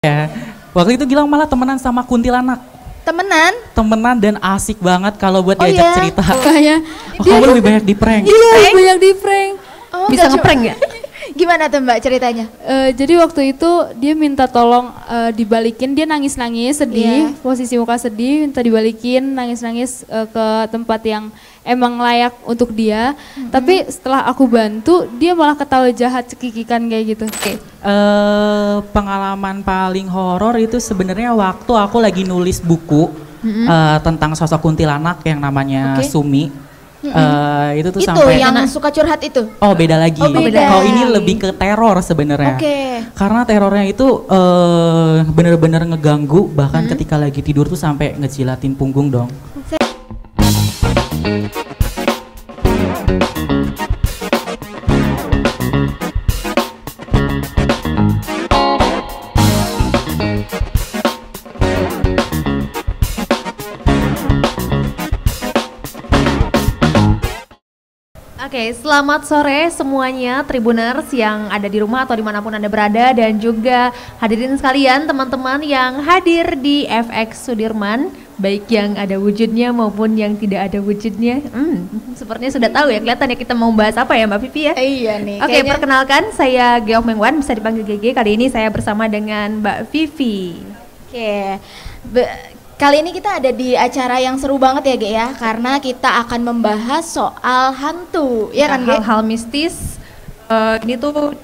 Ya. Waktu itu Gilang malah temenan sama kuntilanak. Temenan Dan asik banget kalau buat Oh diajak iya? cerita. Makanya Oh, kamu lebih banyak di prank. iya banyak di prank. Oh, Bisa nggak ngeprank ya? Gimana tuh Mbak ceritanya? Jadi waktu itu dia minta tolong dibalikin, dia nangis-nangis sedih, Iya. posisi muka sedih, minta dibalikin nangis-nangis ke tempat yang emang layak untuk dia. Tapi setelah aku bantu, dia malah ketawa jahat cekikikan kayak gitu. Pengalaman paling horor itu sebenarnya waktu aku lagi nulis buku tentang sosok kuntilanak yang namanya Oke. Sumi. Itu tuh Itu sampai yang suka curhat itu? Oh beda lagi. Oh, beda. Kalau ini lebih ke teror sebenarnya. Oke. Karena terornya itu bener-bener ngeganggu, bahkan ketika lagi tidur tuh sampai ngejilatin punggung dong. Oke, selamat sore semuanya Tribuners yang ada di rumah atau dimanapun Anda berada, dan juga hadirin sekalian teman-teman yang hadir di FX Sudirman, baik yang ada wujudnya maupun yang tidak ada wujudnya. Sepertinya sudah tahu ya, kelihatan ya kita mau bahas apa ya Mbak Vivi ya? Iya nih. Oke, perkenalkan saya Geok Mengwan, bisa dipanggil GG. Kali ini saya bersama dengan Mbak Vivi. Oke. Kali ini kita ada di acara yang seru banget ya, Ge ya, karena kita akan membahas soal hantu, ya kan, Ge? Hal-hal mistis. Ini tuh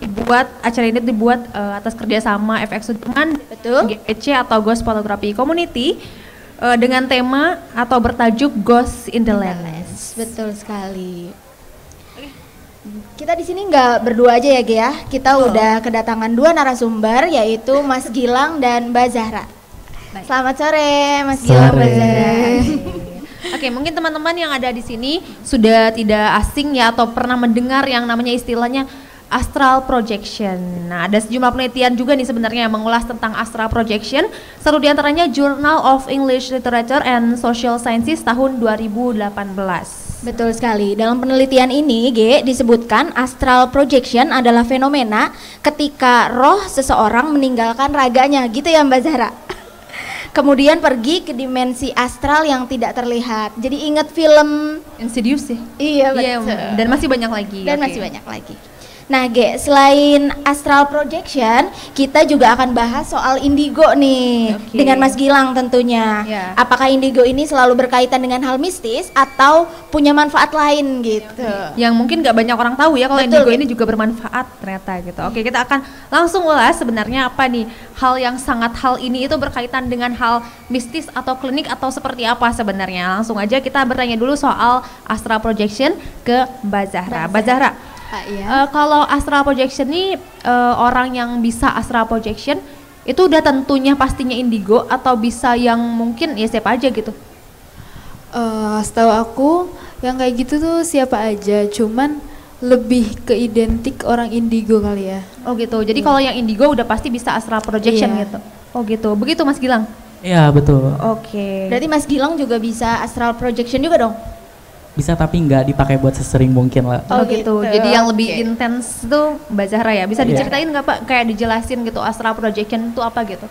acara ini dibuat atas kerjasama FX Sudirman, Betul. GPC atau Ghost Photography Community, dengan tema atau bertajuk Ghost in the Lands. Betul sekali. Kita di sini nggak berdua aja ya, Ge ya. Kita udah kedatangan dua narasumber, yaitu Mas Gilang dan Mbak Zahra. Baik. Selamat sore, Mas Gilang, Mbak Zahra. Oke, mungkin teman-teman yang ada di sini sudah tidak asing ya atau pernah mendengar yang namanya istilahnya astral projection. Nah, ada sejumlah penelitian juga nih sebenarnya yang mengulas tentang astral projection. Satu diantaranya Journal of English Literature and Social Sciences tahun 2018. Betul sekali. Dalam penelitian ini, Ge, disebutkan astral projection adalah fenomena ketika roh seseorang meninggalkan raganya, gitu ya Mbak Zahra? Kemudian pergi ke dimensi astral yang tidak terlihat. Jadi ingat film Insidious ya? Iya betul. Dan masih banyak lagi. Dan oke. masih banyak lagi. Nah, Ge, selain astral projection, kita juga akan bahas soal indigo nih, Oke. dengan Mas Gilang tentunya. Ya. Apakah indigo ini selalu berkaitan dengan hal mistis atau punya manfaat lain gitu? Yang mungkin nggak banyak orang tahu ya kalau Betul, indigo Ge. ini juga bermanfaat ternyata gitu. Oke, kita akan langsung ulas sebenarnya apa nih hal yang sangat hal ini itu berkaitan dengan hal mistis atau klinik atau seperti apa sebenarnya. Langsung aja kita bertanya dulu soal astral projection ke Mbak Zahra. Mbak Zahra, Pak, ya. kalau astral projection ini orang yang bisa astral projection itu udah tentunya pastinya indigo atau bisa yang mungkin ya siapa aja gitu? Setahu aku yang kayak gitu tuh siapa aja, cuman lebih ke identik orang indigo kali ya. Oh gitu. Jadi kalau yang indigo udah pasti bisa astral projection Iya. gitu. Oh gitu. Begitu Mas Gilang. Iya betul. Oke. Berarti Mas Gilang juga bisa astral projection juga dong? Bisa tapi nggak dipakai buat sesering mungkin lah. Oh Oh, gitu. gitu. Jadi yang lebih Oke. intens tuh Mbak Zahra ya. Bisa Iya. diceritain nggak Pak? Kayak dijelasin gitu astral projection itu apa gitu?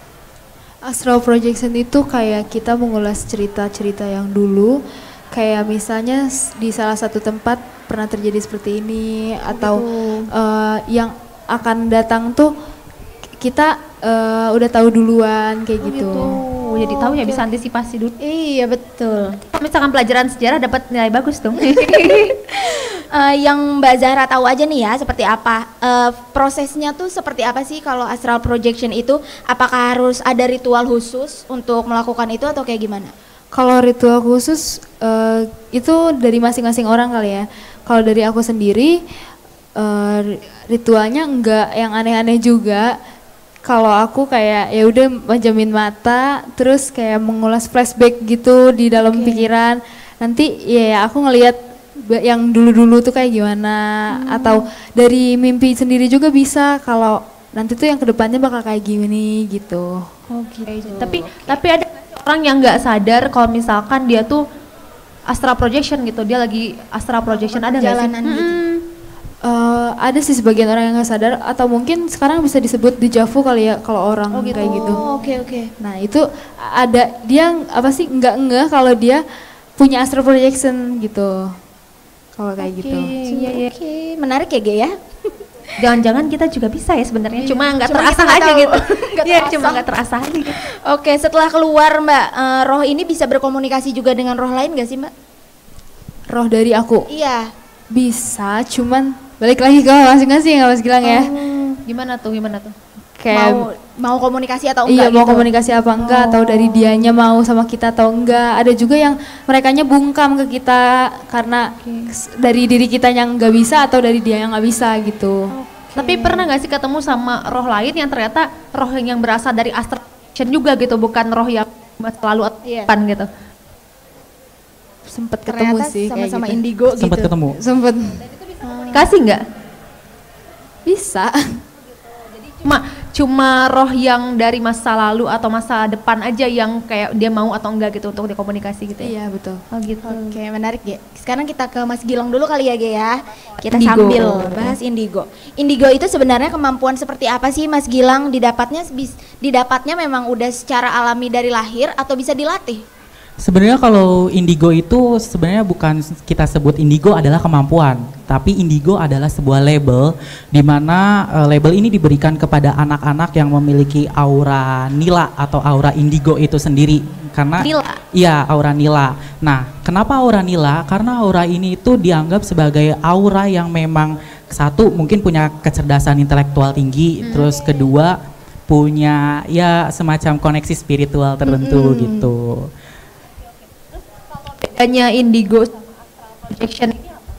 Astral projection itu kayak kita mengulas cerita-cerita yang dulu, kayak misalnya di salah satu tempat pernah terjadi seperti ini, atau yang akan datang tuh kita udah tahu duluan kayak gitu. Oh, jadi tahu ya Oke. bisa antisipasi dulu. Iya betul. Kalau misalkan pelajaran sejarah dapat nilai bagus dong. Yang Mbak Zahra tahu aja nih ya seperti apa prosesnya tuh seperti apa sih kalau astral projection itu? Apakah harus ada ritual khusus untuk melakukan itu atau kayak gimana? Kalau ritual khusus itu dari masing-masing orang kali ya. Kalau dari aku sendiri ritualnya enggak yang aneh-aneh juga. Kalau aku kayak ya udah menjamin mata, terus kayak mengulas flashback gitu di dalam pikiran. Nanti ya aku ngelihat yang dulu-dulu tuh kayak gimana, atau dari mimpi sendiri juga bisa. Kalau nanti tuh yang kedepannya bakal kayak gini gitu. Oh gitu. Tapi ada nggak sih orang yang nggak sadar kalau misalkan dia tuh astral projection gitu. Dia lagi astral projection ada nggak sih? Perjalanan gitu. Ada sih sebagian orang yang nggak sadar atau mungkin sekarang bisa disebut dejavu kali ya kalau orang kayak gitu. Oke. Nah itu ada dia apa sih nggak ngeh kalau dia punya astral projection gitu. Kalau kayak gitu. Oke, menarik ya Ge ya. Jangan-jangan kita juga bisa ya sebenarnya, cuma nggak Cuma terasa kita nggak aja tahu. gitu. Nggak Iya, terasa. cuma nggak terasa aja gitu. Oke, setelah keluar Mbak, roh ini bisa berkomunikasi juga dengan roh lain gak sih Mbak? Roh dari aku Iya. bisa, cuman balik lagi ke masing-masing ya Mas Gilang ya. Gimana tuh? Kayak Mau komunikasi atau iya enggak mau gitu? komunikasi apa enggak atau dari dianya mau sama kita atau enggak. Ada juga yang merekanya bungkam ke kita karena dari diri kita yang nggak bisa atau dari dia yang nggak bisa gitu. Tapi pernah nggak sih ketemu sama roh lain yang ternyata roh yang berasal dari astral projection juga gitu, bukan roh yang selalu Iya. depan gitu? Sempet ketemu Ternyata sih kayak sama-sama gitu. indigo Sempat gitu. ketemu. Sempet Kasih nggak? bisa. Cuma roh yang dari masa lalu atau masa depan aja yang kayak dia mau atau enggak gitu untuk dikomunikasi gitu ya? Iya betul. Oh gitu. Oke, menarik Ge. Sekarang kita ke Mas Gilang dulu kali ya Ge ya. Kita Indigo. sambil bahas indigo. Indigo itu sebenarnya kemampuan seperti apa sih Mas Gilang? Didapatnya memang udah secara alami dari lahir atau bisa dilatih? Sebenarnya kalau indigo itu sebenarnya bukan kita sebut indigo adalah kemampuan, tapi indigo adalah sebuah label di mana label ini diberikan kepada anak-anak yang memiliki aura nila atau aura indigo itu sendiri. Karena Nila? Iya, aura nila. Nah, kenapa aura nila? Karena aura ini itu dianggap sebagai aura yang memang satu mungkin punya kecerdasan intelektual tinggi, terus kedua punya ya semacam koneksi spiritual tertentu gitu. Bedanya indigo projection ini apa?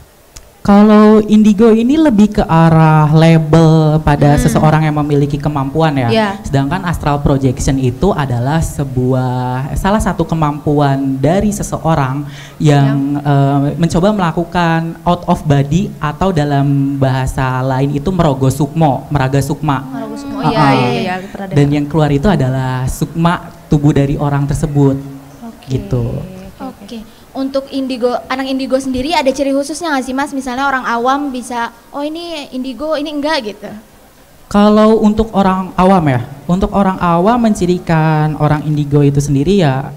Kalau indigo ini lebih ke arah label pada seseorang yang memiliki kemampuan ya. Iya. Sedangkan astral projection itu adalah salah satu kemampuan dari seseorang yang mencoba melakukan out of body atau dalam bahasa lain itu meraga sukma. Oh iya, pernah dengar. Dan yang keluar itu adalah sukma tubuh dari orang tersebut. Gitu. Oke. Untuk indigo, anak indigo sendiri ada ciri khususnya nggak sih Mas? Misalnya orang awam bisa, oh ini indigo, ini enggak gitu. Kalau untuk orang awam ya, untuk orang awam mencirikan orang indigo itu sendiri ya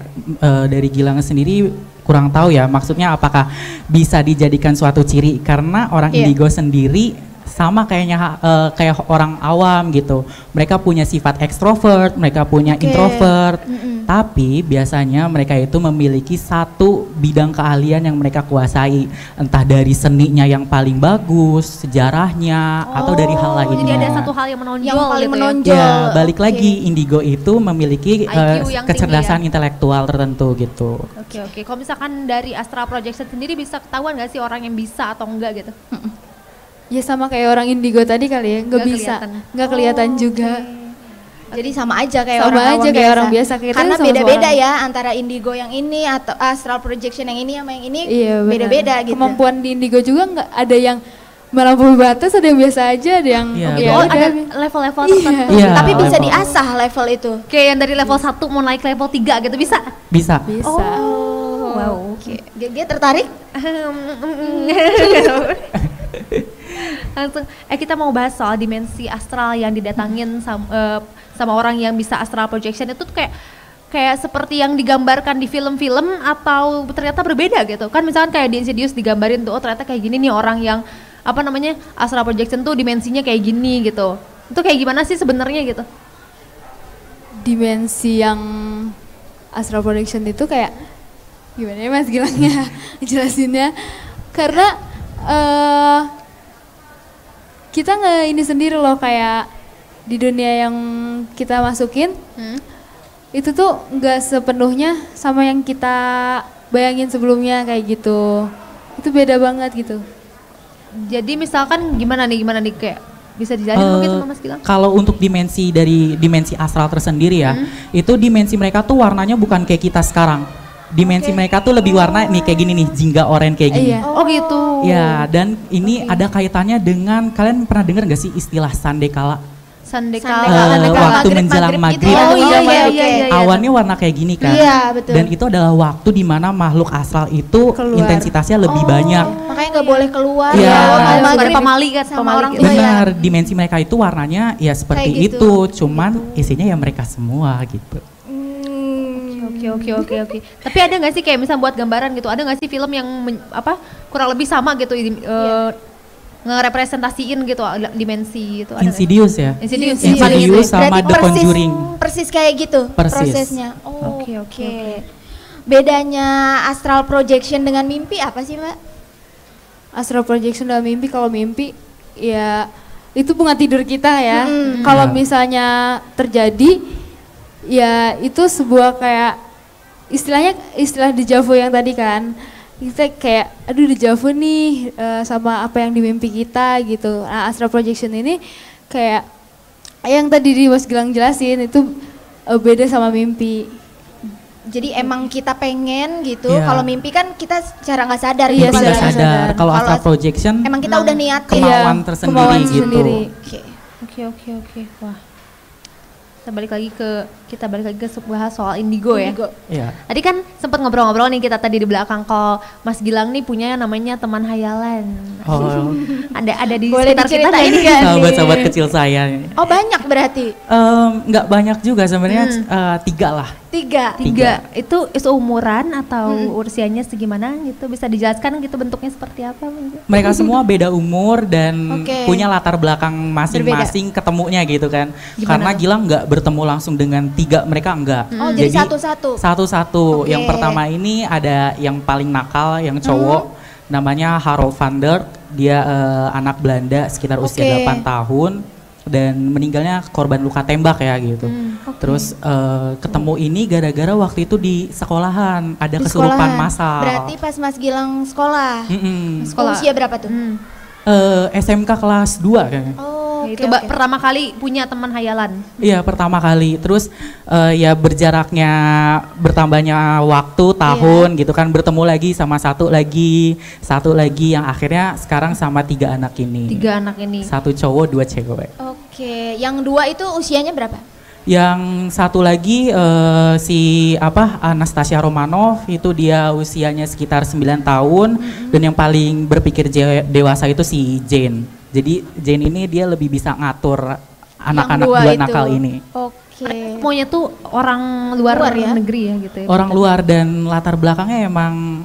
dari Gilang sendiri kurang tahu ya, maksudnya apakah bisa dijadikan suatu ciri karena orang indigo sendiri sama kayaknya kayak orang awam gitu. Mereka punya sifat ekstrovert, mereka punya introvert. Tapi biasanya mereka itu memiliki satu bidang keahlian yang mereka kuasai, entah dari seninya yang paling bagus, sejarahnya, atau dari hal lainnya. Jadi ada satu hal yang menonjol Yang paling gitu menonjol. Ya, balik Oke. lagi indigo itu memiliki IQ yang kecerdasan tinggi ya? intelektual tertentu gitu. Oke. Kalau misalkan dari astral projection sendiri bisa ketahuan nggak sih orang yang bisa atau enggak gitu? Ya sama kayak orang indigo tadi kali ya, nggak Nggak bisa, kelihatan. nggak kelihatan juga. Jadi sama aja kayak Sama orang aja awam kayak orang biasa, kita Karena sama-sama beda-beda orang. ya antara indigo yang ini atau astral projection yang ini sama yang ini Iya benar. beda-beda gitu. Kemampuan di indigo juga nggak ada yang melampaui batas, ada yang biasa aja, ada yang Iya, ya Oh, udah. ada level-level tertentu. Iya, Tapi bisa level. diasah level itu. Kayak yang dari level 1 mau naik level 3 gitu bisa? Bisa. Bisa. Wow. Dia tertarik? Langsung, kita mau bahas soal dimensi astral yang didatangin sama orang yang bisa astral projection itu tuh kayak seperti yang digambarkan di film-film atau ternyata berbeda gitu kan, misalkan kayak di Insidious digambarin tuh oh ternyata kayak gini nih orang yang apa namanya astral projection tuh dimensinya kayak gini gitu, itu kayak gimana sih sebenarnya gitu? Dimensi yang astral projection itu kayak gimana ya Mas Gilangnya jelasinnya, karena kita nggak ini sendiri loh, kayak di dunia yang kita masukin itu tuh nggak sepenuhnya sama yang kita bayangin sebelumnya kayak gitu, itu beda banget gitu. Jadi misalkan gimana nih kayak bisa dijelasin mungkin sama Mas Gilang? Kalau untuk dimensi astral tersendiri ya, itu dimensi mereka tuh warnanya bukan kayak kita sekarang. Dimensi mereka tuh lebih warna nih kayak gini nih, jingga oranye kayak gini. Iya. Oh gitu. Ya, dan ini ada kaitannya dengan, kalian pernah dengar gak sih istilah sandekala? Sandekala. Waktu Maghrib, menjelang maghrib gitu maghrib. ya. Oh, iya, Oke, iya, oke. iya, iya. Awannya warna kayak gini kan. Iya, betul. Dan itu adalah waktu di mana makhluk astral itu Keluar. intensitasnya lebih Oh, banyak. Makanya nggak boleh keluar Iya. ya. Mau Ada maghrib pamali kan, sama pamali orang gitu. tua ya. Benar, dimensi mereka itu warnanya ya seperti Kayak gitu. itu, cuman isinya ya mereka semua gitu. Oke. Tapi ada nggak sih kayak misalnya buat gambaran gitu, ada nggak sih film yang kurang lebih sama gitu ngerepresentasiin gitu dimensi gitu? Ada nggak sih? Insidious ya. Insidious. Iya, Paling gitu ya? Insidious sama Berarti The Conjuring. Persis kayak gitu Persis. prosesnya. Oh, Oke. Bedanya astral projection dengan mimpi apa sih, Mbak? Astral projection dalam mimpi, kalau mimpi ya itu bunga tidur kita ya. Mm-mm. Kalau Ya. misalnya terjadi ya itu sebuah kayak istilah dejavu yang tadi kan. Kita kayak aduh dejavu nih sama apa yang di mimpi kita gitu. Nah, astral projection ini kayak yang tadi di Mas Gilang jelasin itu beda sama mimpi. Jadi emang kita pengen gitu, Iya. kalau mimpi kan kita secara nggak sadar Iya, gitu. Mimpi Pada nggak sadar. sadar. Kalau Kalau astral projection emang kita udah niatin. kemauan Iya, tersendiri kemauan gitu. sendiri. Oke. Oke. Wah. Kita balik lagi ke bahas soal indigo ya. Indigo. Iya. Tadi kan sempat ngobrol-ngobrol nih kita tadi di belakang, kalau Mas Gilang nih punya yang namanya teman hayalan. Oh, Ada di Boleh sekitar kita diceritain nggak ini? nggak nih? sahabat-sahabat kecil saya. Oh, banyak berarti. Nggak banyak juga sebenarnya, 3 lah. 3. Tiga. Itu seumuran atau usianya segimana gitu? Bisa dijelaskan gitu bentuknya seperti apa? Mereka semua beda umur dan Oke. punya latar belakang masing-masing ketemunya gitu kan. Karena Gilang nggak bertemu langsung dengan 3 mereka enggak. Oh, jadi satu-satu. Satu-satu. Oke. Yang pertama ini ada yang paling nakal, yang cowok, namanya Harold van der. Dia anak Belanda sekitar usia Oke. 8 tahun dan meninggalnya korban luka tembak ya gitu. Terus ketemu ini gara-gara waktu itu di sekolahan ada Di kesurupan sekolahan. massal. Berarti pas Mas Gilang sekolah. Mm-mm. Sekolah. Usia berapa tuh? SMK kelas 2 kayaknya. Oh, Itu pertama kali punya teman hayalan. Iya pertama kali, terus ya berjaraknya bertambahnya waktu tahun gitu kan, bertemu lagi sama satu lagi yang akhirnya sekarang sama 3 anak ini. 3 anak ini. 1 cowok 2 cewek. Oke, yang 2 itu usianya berapa? Yang satu lagi Anastasia Romanov itu dia usianya sekitar 9 tahun dan yang paling berpikir dewasa itu si Jane. Jadi Jane ini dia lebih bisa ngatur anak-anak Yang 2 dua itu. nakal ini. Oke. Maunya tuh orang luar Ya? negeri ya gitu ya. Orang luar dan latar belakangnya emang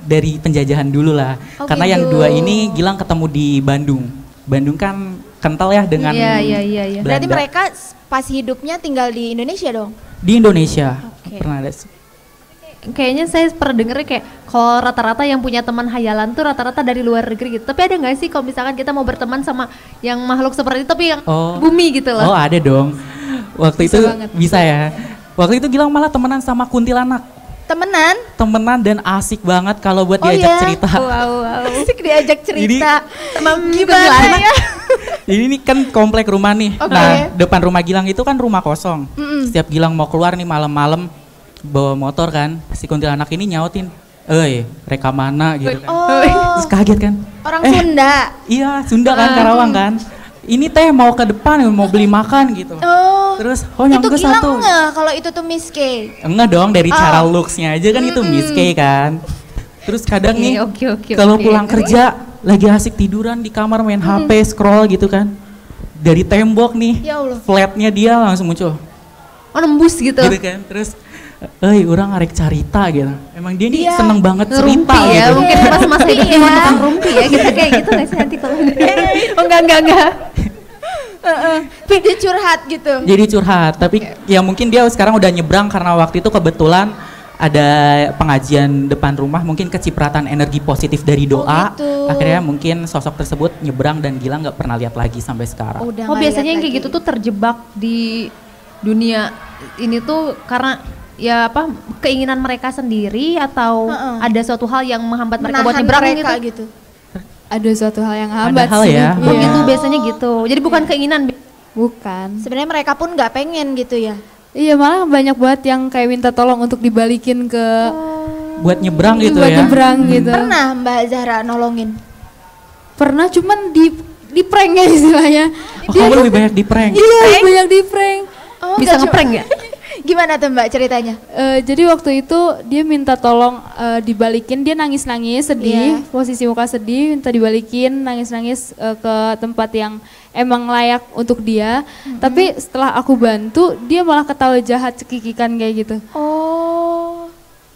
dari penjajahan dulu lah. Oh, Karena gitu. yang 2 ini Gilang ketemu di Bandung. Bandung kan kental ya dengan Iya. Berarti Belanda. mereka pas hidupnya tinggal di Indonesia dong? Di Indonesia Oke. pernah ada. Kayaknya saya pernah dengernya kayak kalau rata-rata yang punya teman hayalan tuh rata-rata dari luar negeri gitu. Tapi ada nggak sih kalau misalkan kita mau berteman sama yang makhluk seperti itu tapi yang bumi gitu Oh loh? ada dong. Waktu Bisa itu banget. bisa ya. Waktu itu Gilang malah temenan sama kuntilanak. Temenan? Dan asik banget kalau buat Oh diajak iya? cerita. Wow. Asik diajak cerita. Gimana ya? Jadi ini kan komplek rumah nih. Oke. Nah, depan rumah Gilang itu kan rumah kosong. Setiap Gilang mau keluar nih malam-malam bawa motor kan, si kuntilanak ini nyautin, reka mana gitu kan. Oh, Terus kaget kan. orang Sunda. Iya, Sunda kan, Karawang kan. Ini teh mau ke depan mau beli makan gitu. Oh, Terus itu nyangka Gilang satu. nggak kalau itu tuh Miss K? Enggak dong, dari cara looksnya aja kan itu Miss K kan. Terus kadang nih Oke. kalau pulang kerja lagi asik tiduran di kamar main HP scroll gitu kan. Dari tembok nih, Ya Allah. flatnya dia langsung muncul. Oh nembus gitu. Gitu kan. Terus orang ngarek cerita gitu. Emang dia nih Dia seneng banget cerita Rumpi ya, gitu. mungkin pas masa hidupnya Iya. mau tukang rumpi ya, kita kayak gitu nggak sih nanti kalau oh enggak. Dia curhat gitu. Jadi curhat, tapi ya mungkin dia sekarang udah nyebrang karena waktu itu kebetulan ada pengajian depan rumah, mungkin kecipratan energi positif dari doa. gitu. Akhirnya mungkin sosok tersebut nyebrang dan Gilang nggak pernah lihat lagi sampai sekarang. Udah Oh nggak biasanya lihat yang kayak lagi. gitu tuh terjebak di dunia ini tuh karena ya apa keinginan mereka sendiri atau ada suatu hal yang menghambat mereka buat Menahan nyebrang mereka gitu. gitu. Ada suatu hal yang hambat hal sih. ya. Oh Iya. gitu biasanya gitu. Jadi bukan keinginan. Bukan. Sebenarnya mereka pun nggak pengen gitu ya. Iya malah banyak banget yang kayak minta tolong untuk dibalikin ke Buat nyebrang gitu buat ya. nyebrang gitu. Pernah Mbak Zahra nolongin? Pernah cuman di prank ya istilahnya. Oh, kamu lebih banyak di prank. Iya, lebih banyak di prank. Oh, Bisa nggak ngeprank ya? Gimana tuh Mbak ceritanya? Jadi waktu itu dia minta tolong dibalikin, dia nangis-nangis sedih, Iya. posisi muka sedih, minta dibalikin nangis-nangis ke tempat yang emang layak untuk dia. Tapi setelah aku bantu, dia malah ketawa jahat, cekikikan kayak gitu. Oh,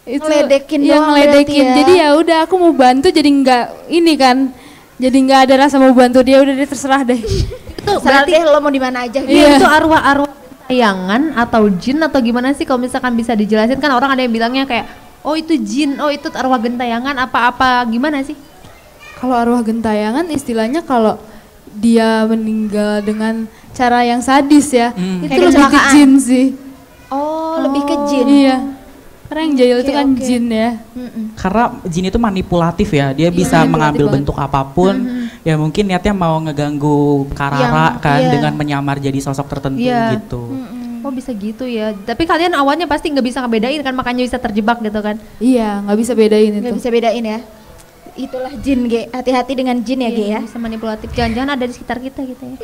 Itu ngeledekin iya, doang ngeledekin. berarti ya. Jadi ya udah aku mau bantu jadi nggak ini kan. Jadi nggak ada rasa mau bantu dia, udah dia terserah deh. Itu Serah berarti deh lo mau di mana aja. Iya. dia itu arwah-arwah tayangan atau jin atau gimana sih kalau misalkan bisa dijelasin, kan orang ada yang bilangnya kayak oh itu jin, oh itu arwah gentayangan apa-apa, gimana sih? Kalau arwah gentayangan istilahnya kalau dia meninggal dengan cara yang sadis ya, itu Kayak lebih ke kecelakaan. jin sih. Oh, lebih ke jin. Iya. Karena yang jahil itu Oke, kan oke. jin ya. Mm-mm. Karena jin itu manipulatif ya, dia bisa manipulatif mengambil banget. bentuk apapun. Ya mungkin niatnya mau ngeganggu Karara Yang- kan iya. dengan menyamar jadi sosok tertentu Iya. gitu. Oh bisa gitu ya. Tapi kalian awalnya pasti nggak bisa ngebedain kan, makanya bisa terjebak gitu kan? Iya, nggak bisa bedain itu. Nggak bisa bedain ya. Itulah jin, Ge. Hati-hati dengan jin ya, Ge ya. Bisa manipulatif. Jangan-jangan ada di sekitar kita gitu ya.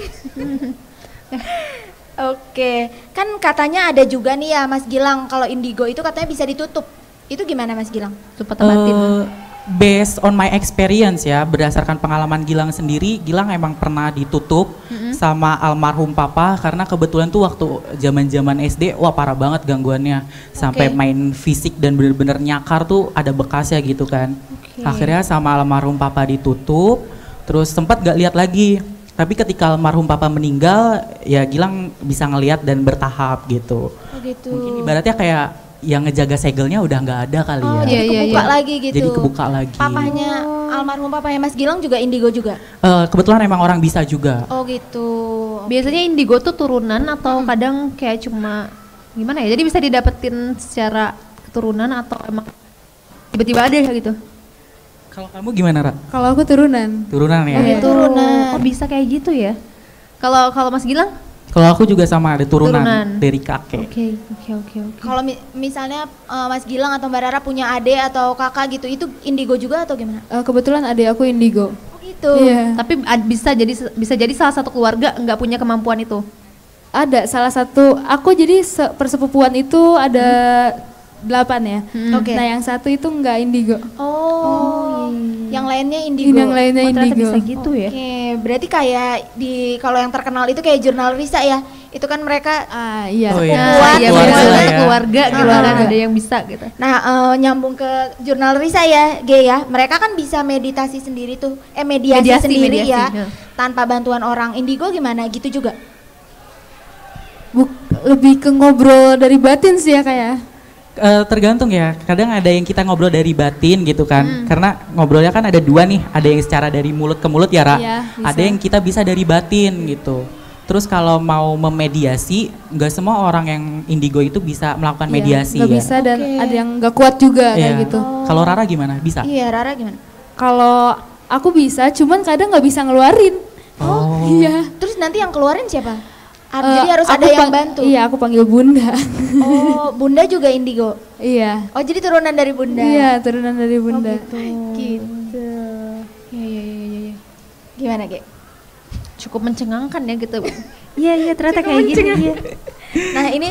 Oke, kan katanya ada juga nih ya Mas Gilang, kalau indigo itu katanya bisa ditutup. Itu gimana Mas Gilang? Supaya tebatin. Based on my experience ya, berdasarkan pengalaman Gilang sendiri, Gilang emang pernah ditutup sama almarhum papa karena kebetulan tuh waktu zaman-zaman SD, wah parah banget gangguannya, sampai Oke. main fisik dan bener-bener nyakar tuh ada bekasnya gitu kan. Oke. Akhirnya sama almarhum papa ditutup, terus sempat gak lihat lagi. Tapi ketika almarhum papa meninggal, ya Gilang bisa ngelihat dan bertahap gitu. Oh gitu. Mungkin ibaratnya kayak yang ngejaga segelnya udah nggak ada kali Oh, ya. jadi Iya, kebuka iya. lagi gitu. Jadi kebuka lagi. Papahnya almarhum papahnya Mas Gilang juga indigo juga. Kebetulan emang orang bisa juga. Oh gitu. Biasanya indigo tuh turunan atau kadang kayak cuma gimana ya? Jadi bisa didapetin secara keturunan atau emang tiba-tiba ada ya gitu? Kalau kamu gimana, Ra? Kalau aku turunan. Turunan ya? Iya. Turunan. Oh bisa kayak gitu ya? Kalau Mas Gilang? Kalau aku juga sama ada turunan, Turunan. dari kakek. Oke. Kalau misalnya Mas Gilang atau Mbak Rara punya adik atau kakak gitu, itu indigo juga atau gimana? Kebetulan adik aku indigo. Oh gitu. Iya. Tapi bisa jadi salah satu keluarga nggak punya kemampuan itu. Ada salah satu, aku jadi persepupuan itu ada 8 ya. Oke. Nah yang satu itu nggak indigo. Oh, yang lainnya indigo. Yang lainnya Oh, ternyata indigo. bisa gitu ya? Oke, berarti kayak di kalau yang terkenal itu kayak jurnal Risa ya. Itu kan mereka Iya. Oh, iya. Sepupuan, Iya Keluarga benar, lah ya. keluarga gitu Ah. kan ada yang bisa gitu. Nah, nyambung ke jurnal Risa ya, G ya. Mereka kan bisa meditasi sendiri tuh, mediasi sendiri mediasi, ya, ya. tanpa bantuan orang. Indigo gimana? Gitu juga. Lebih ke ngobrol dari batin sih ya kayak. Tergantung ya, kadang ada yang kita ngobrol dari batin gitu kan. Karena ngobrolnya kan ada dua nih, ada yang secara dari mulut ke mulut ya, Ra. Iya, bisa. Ada yang kita bisa dari batin gitu. Terus kalau mau memediasi, nggak semua orang yang indigo itu bisa melakukan mediasi Nggak ya. bisa dan Oke. ada yang nggak kuat juga kayak Iya. gitu. Kalau Rara gimana? Bisa? Iya, Rara gimana? Kalau aku bisa, cuman kadang nggak bisa ngeluarin. Oh. Iya. Terus nanti yang keluarin siapa? Eh, Jadi harus aku ada yang pang- bantu. Iya, aku panggil bunda. Oh, Bunda juga indigo. Iya. Oh, jadi turunan dari Bunda. Iya, turunan dari bunda. Gitu. Iya. Gimana, Ge? Cukup mencengangkan ya gitu. Iya ternyata kayak gitu. Iya. Nah, ini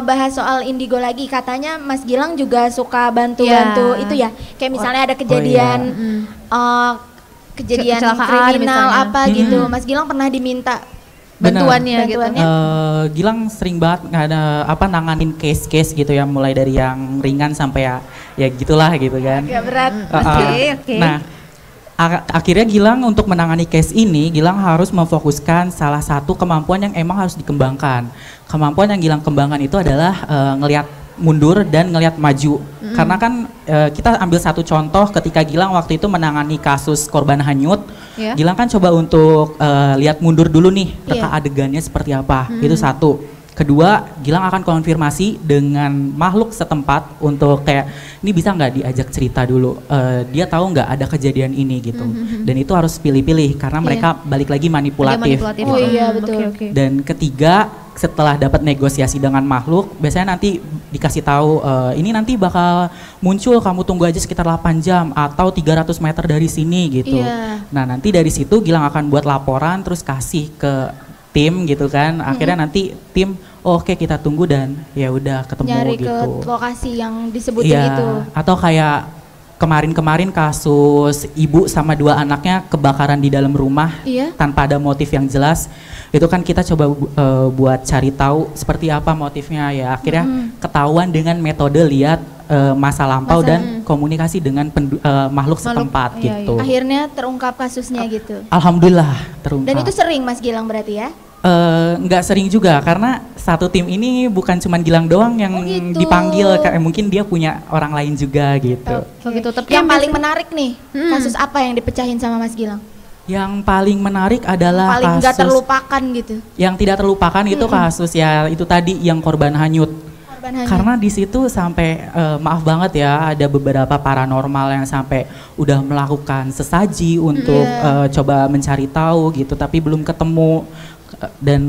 bahas soal indigo lagi. Katanya Mas Gilang juga suka bantu-bantu Iya. itu ya. Kayak misalnya ada kejadian kejadian Kecelakaan kriminal misalnya. apa gitu. Mas Gilang pernah diminta Benar. Bantuannya gitu. Bantuannya. Gilang sering banget nggak ada nanganin case-case gitu ya, mulai dari yang ringan sampai ya gitulah gitu kan. agak berat. Oke. Nah, akhirnya Gilang untuk menangani case ini, Gilang harus memfokuskan salah satu kemampuan yang emang harus dikembangkan. Kemampuan yang Gilang kembangkan itu adalah ngelihat mundur dan ngelihat maju. Karena kan kita ambil satu contoh ketika Gilang waktu itu menangani kasus korban hanyut. Iya. Gilang kan coba untuk lihat mundur dulu nih, Iya. reka adegannya seperti apa. Itu satu. Kedua, Gilang akan konfirmasi dengan makhluk setempat untuk kayak ini bisa nggak diajak cerita dulu. Dia tahu nggak ada kejadian ini gitu. Dan itu harus pilih-pilih karena mereka balik lagi manipulatif. Oh iya, betul. Oke. Dan ketiga, setelah dapat negosiasi dengan makhluk, biasanya nanti dikasih tahu ini nanti bakal muncul, kamu tunggu aja sekitar 8 jam atau 300 meter dari sini gitu. Iya. Nah nanti dari situ Gilang akan buat laporan terus kasih ke tim gitu kan. Akhirnya nanti tim oke kita tunggu dan ya udah ketemu Nyari gitu. ke lokasi yang disebutin Iya, itu. atau kayak kemarin kasus ibu sama 2 anaknya kebakaran di dalam rumah Iya. tanpa ada motif yang jelas. Itu kan kita coba buat cari tahu seperti apa motifnya ya. Akhirnya ketahuan dengan metode lihat masa lampau dan komunikasi dengan makhluk setempat iya, gitu. Akhirnya terungkap kasusnya gitu. Alhamdulillah terungkap. Dan itu sering Mas Gilang berarti ya? Nggak sering juga karena satu tim ini bukan cuma Gilang doang yang gitu. dipanggil, kayak mungkin dia punya orang lain juga gitu. Oh gitu. Tapi Yang paling biasanya- menarik nih, kasus apa yang dipecahin sama Mas Gilang? Yang paling menarik adalah Paling nggak kasus terlupakan gitu. yang tidak terlupakan itu kasus ya itu tadi yang korban hanyut. Korban hanyut. Karena di situ sampai maaf banget ya ada beberapa paranormal yang sampai udah melakukan sesaji untuk coba mencari tahu gitu tapi belum ketemu. Dan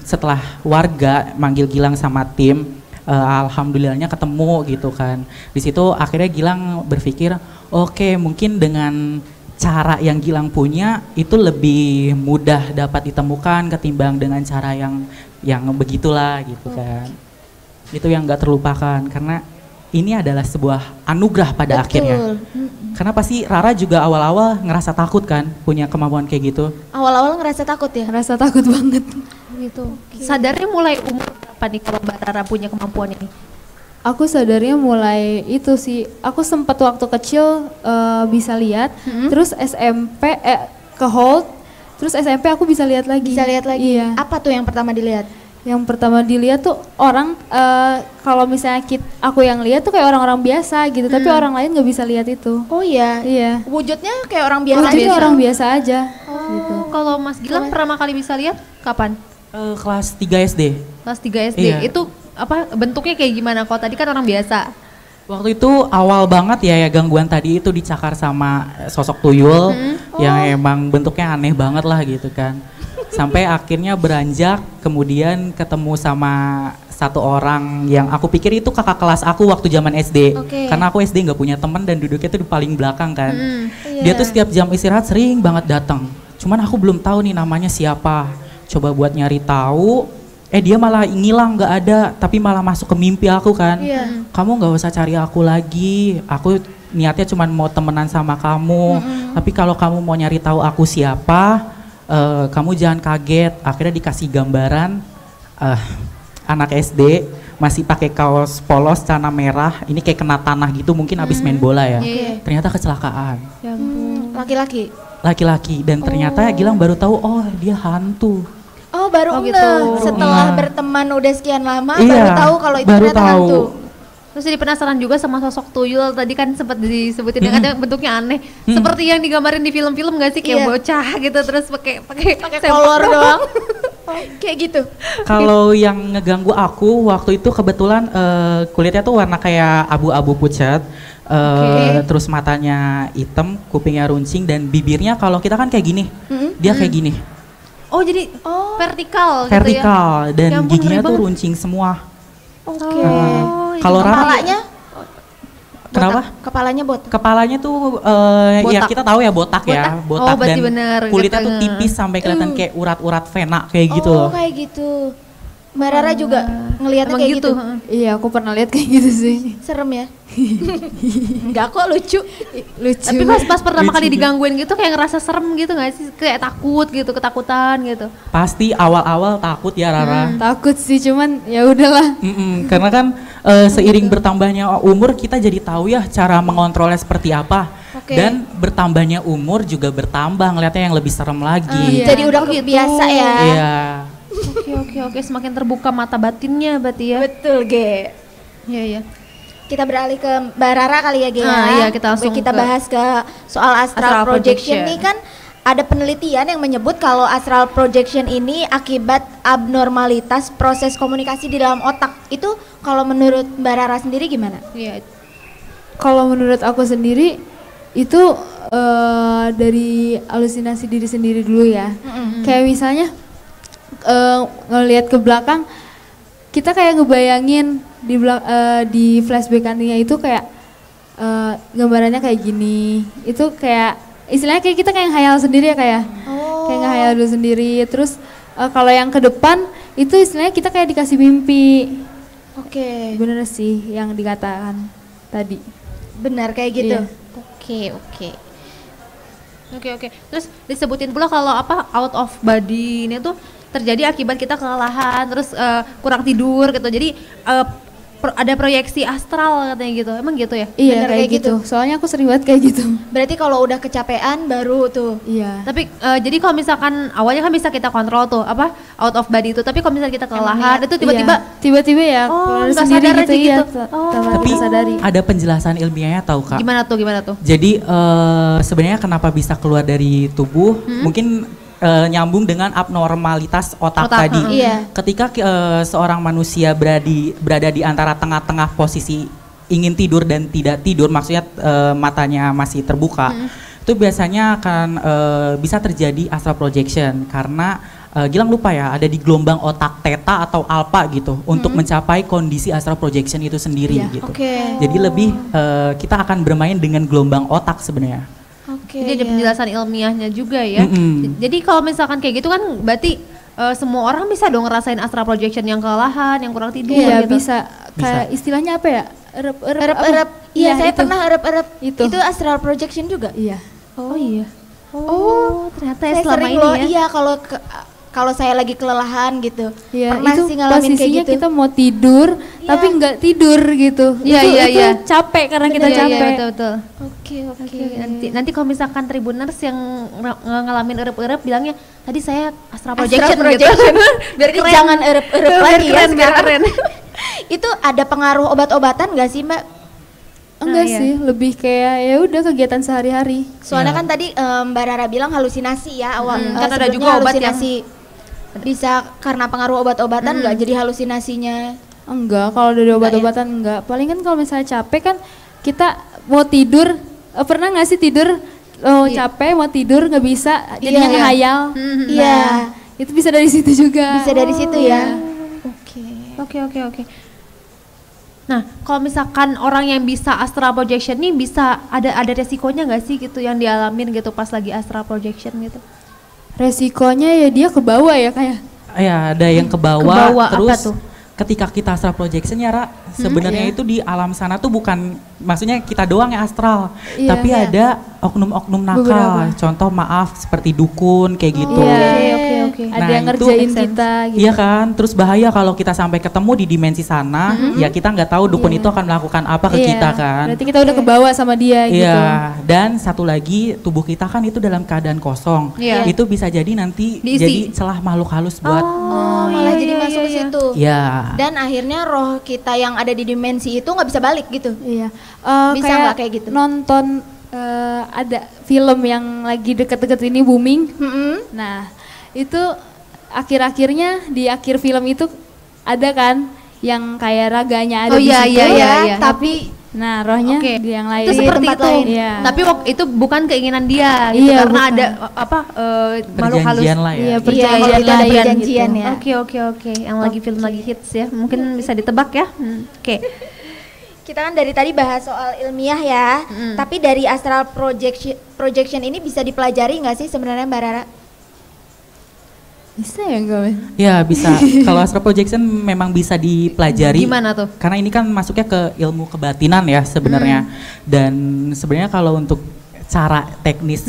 setelah warga manggil Gilang sama tim, alhamdulillahnya ketemu gitu kan. Di situ akhirnya Gilang berpikir, oke, mungkin dengan cara yang Gilang punya itu lebih mudah dapat ditemukan ketimbang dengan cara yang begitulah gitu kan. Itu yang gak terlupakan karena ini adalah sebuah anugerah pada Betul. akhirnya. Karena pasti Rara juga awal-awal ngerasa takut kan punya kemampuan kayak gitu. Awal-awal ngerasa takut ya? Ngerasa takut banget. gitu. Sadarnya mulai umur berapa nih kalau Mbak Rara punya kemampuan ini? Aku sadarnya mulai itu sih, aku sempat waktu kecil bisa lihat, terus SMP ke hold, terus SMP aku bisa lihat lagi. Bisa lihat lagi. Iya. Apa tuh yang pertama dilihat? Yang pertama dilihat tuh orang, kalau misalnya aku yang lihat tuh kayak orang-orang biasa gitu, tapi orang lain nggak bisa lihat itu. Oh iya. Iya. Wujudnya kayak orang biasa Wujudnya aja. orang biasa aja. Gitu. Oh, kalau Mas Gilang pertama kali bisa lihat kapan? Kelas 3 SD. Kelas 3 SD. Iya. Itu apa bentuknya kayak gimana? Kalau tadi kan orang biasa. Waktu itu awal banget ya gangguan tadi itu dicakar sama sosok tuyul yang emang bentuknya aneh banget lah gitu kan. Sampai akhirnya beranjak kemudian ketemu sama satu orang yang aku pikir itu kakak kelas aku waktu zaman SD. Oke. Karena aku SD nggak punya teman dan duduknya tuh di paling belakang kan. Iya. Dia tuh setiap jam istirahat sering banget datang. Cuman aku belum tahu nih namanya siapa. Coba buat nyari tahu, dia malah ngilang nggak ada, tapi malah masuk ke mimpi aku kan. Iya. Kamu nggak usah cari aku lagi, aku niatnya cuma mau temenan sama kamu. Tapi kalau kamu mau nyari tahu aku siapa, kamu jangan kaget. Akhirnya dikasih gambaran anak SD masih pakai kaos polos celana merah, ini kayak kena tanah gitu, mungkin abis main bola ya. Ternyata kecelakaan. Laki-laki. Laki-laki dan ternyata Gilang baru tahu dia hantu. Oh baru gitu. setelah berteman udah sekian lama Iya, baru tahu kalau itu baru ternyata tahu. hantu. Terus jadi penasaran juga sama sosok tuyul tadi kan sempat disebutin yang ada bentuknya aneh. Seperti yang digambarin di film-film nggak sih kayak Iya. bocah gitu terus pakai sempak Kolor doang. Kayak gitu. Kalau yang ngeganggu aku waktu itu kebetulan kulitnya tuh warna kayak abu-abu pucat, terus matanya hitam, kupingnya runcing dan bibirnya kalau kita kan kayak gini, dia kayak gini, Oh jadi vertikal, gitu ya? vertikal dan Ya ampun, giginya ngeri tuh banget. runcing semua. Oke. Kalau Rara, Kepalanya? kenapa? Botak. Kepalanya botak. Kepalanya tuh ya Botak. kita tahu ya botak ya, Botak? botak Oh, berarti dan bener, kulitnya tuh gitu. tipis sampai kelihatan kayak urat-urat vena kayak gitu Oh loh. kayak gitu. Mbak Rara juga ngelihatnya Emang kayak gitu. heeh. Iya, aku pernah lihat kayak gitu sih. Serem ya? Enggak kok lucu. Lucu. Tapi pas pertama kali Lucu. digangguin gitu kayak ngerasa serem gitu nggak sih? Kayak takut gitu, ketakutan gitu. Pasti awal-awal takut ya Rara. Takut sih, cuman ya udahlah. Karena kan seiring bertambahnya umur kita jadi tahu ya cara mengontrolnya seperti apa. Oke. Dan bertambahnya umur juga bertambah ngeliatnya yang lebih serem lagi. Iya. Jadi udah Oh, gitu. biasa ya. Iya. Oke, semakin terbuka mata batinnya berarti ya. Betul, Ge. Iya. Kita beralih ke Mbak Rara kali ya, Ge. Iya, kita langsung kita ke bahas ke soal astral astral projection projection. nih kan ada penelitian yang menyebut kalau astral projection ini akibat abnormalitas proses komunikasi di dalam otak. Itu kalau menurut Mbak Rara sendiri gimana? Iya. Kalau menurut aku sendiri itu dari halusinasi diri sendiri dulu ya. Kayak misalnya ngelihat ke belakang, kita kayak ngebayangin di flashback-annya itu kayak gambarannya kayak gini. Itu kayak istilahnya kayak kita kayak ngehayal sendiri ya kayak. Kayak ngehayal dulu sendiri. Terus kalau yang ke depan itu istilahnya kita kayak dikasih mimpi. Oke. Bener sih yang dikatakan tadi. Benar kayak gitu. Iya. Oke. Terus disebutin pula kalau apa out of body ini tuh terjadi akibat kita kelelahan, terus kurang tidur gitu. Jadi ada proyeksi astral katanya gitu. Emang gitu ya? Iya Bener kayak gitu. Soalnya aku sering banget kayak gitu. Berarti kalau udah kecapean baru tuh. Iya. Tapi jadi kalau misalkan awalnya kan bisa kita kontrol tuh apa out of body itu. Tapi kalau misalnya kita kelelahan itu tiba-tiba tiba-tiba ya Oh, keluar nggak sendiri sadar gitu aja ya. gitu. Tapi sadari. ada penjelasan ilmiahnya tahu Kak. gimana tuh? Jadi sebenarnya kenapa bisa keluar dari tubuh? Mungkin nyambung dengan abnormalitas otak tadi. Iya. Ketika seorang manusia berada di antara tengah-tengah posisi ingin tidur dan tidak tidur, maksudnya matanya masih terbuka, itu biasanya akan bisa terjadi astral projection karena Gilang lupa ya, ada di gelombang otak theta atau alpha gitu untuk mencapai kondisi astral projection itu sendiri gitu. Oke. Jadi lebih kita akan bermain dengan gelombang otak sebenarnya. Oke. Jadi ada penjelasan ilmiahnya juga ya. Jadi kalau misalkan kayak gitu kan berarti semua orang bisa dong ngerasain astral projection yang kelelahan, yang kurang tidur Iya gitu. bisa. Kayak istilahnya apa ya? Erep-erep. Iya, saya itu. pernah erep-erep. Itu. Itu astral projection juga. Iya. Oh iya. Ternyata ya Saya selama sering ini loh, ya. iya kalau saya lagi kelelahan gitu. Iya, Pernah itu sih ngalamin kayak posisinya gitu. kita mau tidur tapi nggak tidur gitu. Iya, Itu- iya, itu iya. capek karena kita Iya, capek. iya, betul. Oke. Oke, nanti kalau misalkan Tribuners yang ngalamin erep-erep bilangnya tadi saya astral projection, projection. gitu. Biar Jadi keren. jangan erep-erep Biar lagi ya keren, biar sekarang. keren. Itu ada pengaruh obat-obatan nggak sih Mbak? Enggak iya. sih, lebih kayak ya udah kegiatan sehari-hari. Soalnya Iya. kan tadi Mbak Rara bilang halusinasi ya awal. Kan ada sebelumnya juga obat yang- halusinasi. Bisa karena pengaruh obat-obatan nggak jadi halusinasinya? Enggak, kalau dari obat-obatan enggak. Paling kan kalau misalnya capek kan kita mau tidur, pernah nggak sih tidur capek mau tidur nggak bisa, jadinya Iya. ngehayal. Iya. Nah, itu bisa dari situ juga. Bisa dari situ ya. Oke. Nah, kalau misalkan orang yang bisa astral projection nih bisa ada resikonya nggak sih gitu yang dialamin gitu pas lagi astral projection gitu? Resikonya ya dia ke bawah ya kayak. Ya, ada yang ke bawah, Kebawa, apa terus tuh? ketika kita astral projection ya Ra, sebenarnya itu di alam sana tuh bukan, maksudnya kita doang yang astral, Iya. tapi ada oknum-oknum nakal, Beberapa. contoh maaf seperti dukun kayak gitu. Oke. Ada Nah, yang itu ngerjain make sense. kita gitu. Iya kan, terus bahaya kalau kita sampai ketemu di dimensi sana, ya kita nggak tahu dukun itu akan melakukan apa ke Iya, kita kan. Berarti kita udah kebawa sama dia gitu. Iya, dan satu lagi tubuh kita kan itu dalam keadaan kosong. Iya. Itu bisa jadi nanti Diisi. jadi celah makhluk halus buat Oh, malah jadi masuk ke situ. ya. Dan akhirnya roh kita yang ada di dimensi itu nggak bisa balik gitu. Iya. Bisa nggak kayak gitu? Nonton ada film yang lagi deket-deket ini booming. Mm-mm. Nah, itu akhir-akhirnya di akhir film itu ada kan yang kayak raganya ada Oh, di iya, situ. iya, iya, ya, iya. tapi Nah, rohnya Oke. di yang lain. Itu seperti tempat itu. lain. Iya. Tapi itu bukan keinginan dia gitu Iya, karena bukan. ada makhluk halus. Perjanjian lah ya. Iya, iya, perjanjian kalau itu ada lain perjanjian gitu. ya. Oke. Yang lagi film lagi hits ya. Mungkin bisa ditebak ya. Oke. Kita kan dari tadi bahas soal ilmiah ya. Tapi dari astral projection ini bisa dipelajari nggak sih sebenarnya Mbak Rara? Bisa ya enggak? Ya bisa. Kalau astral projection memang bisa dipelajari. Gimana tuh? Karena ini kan masuknya ke ilmu kebatinan ya sebenarnya. Dan sebenarnya kalau untuk cara teknis,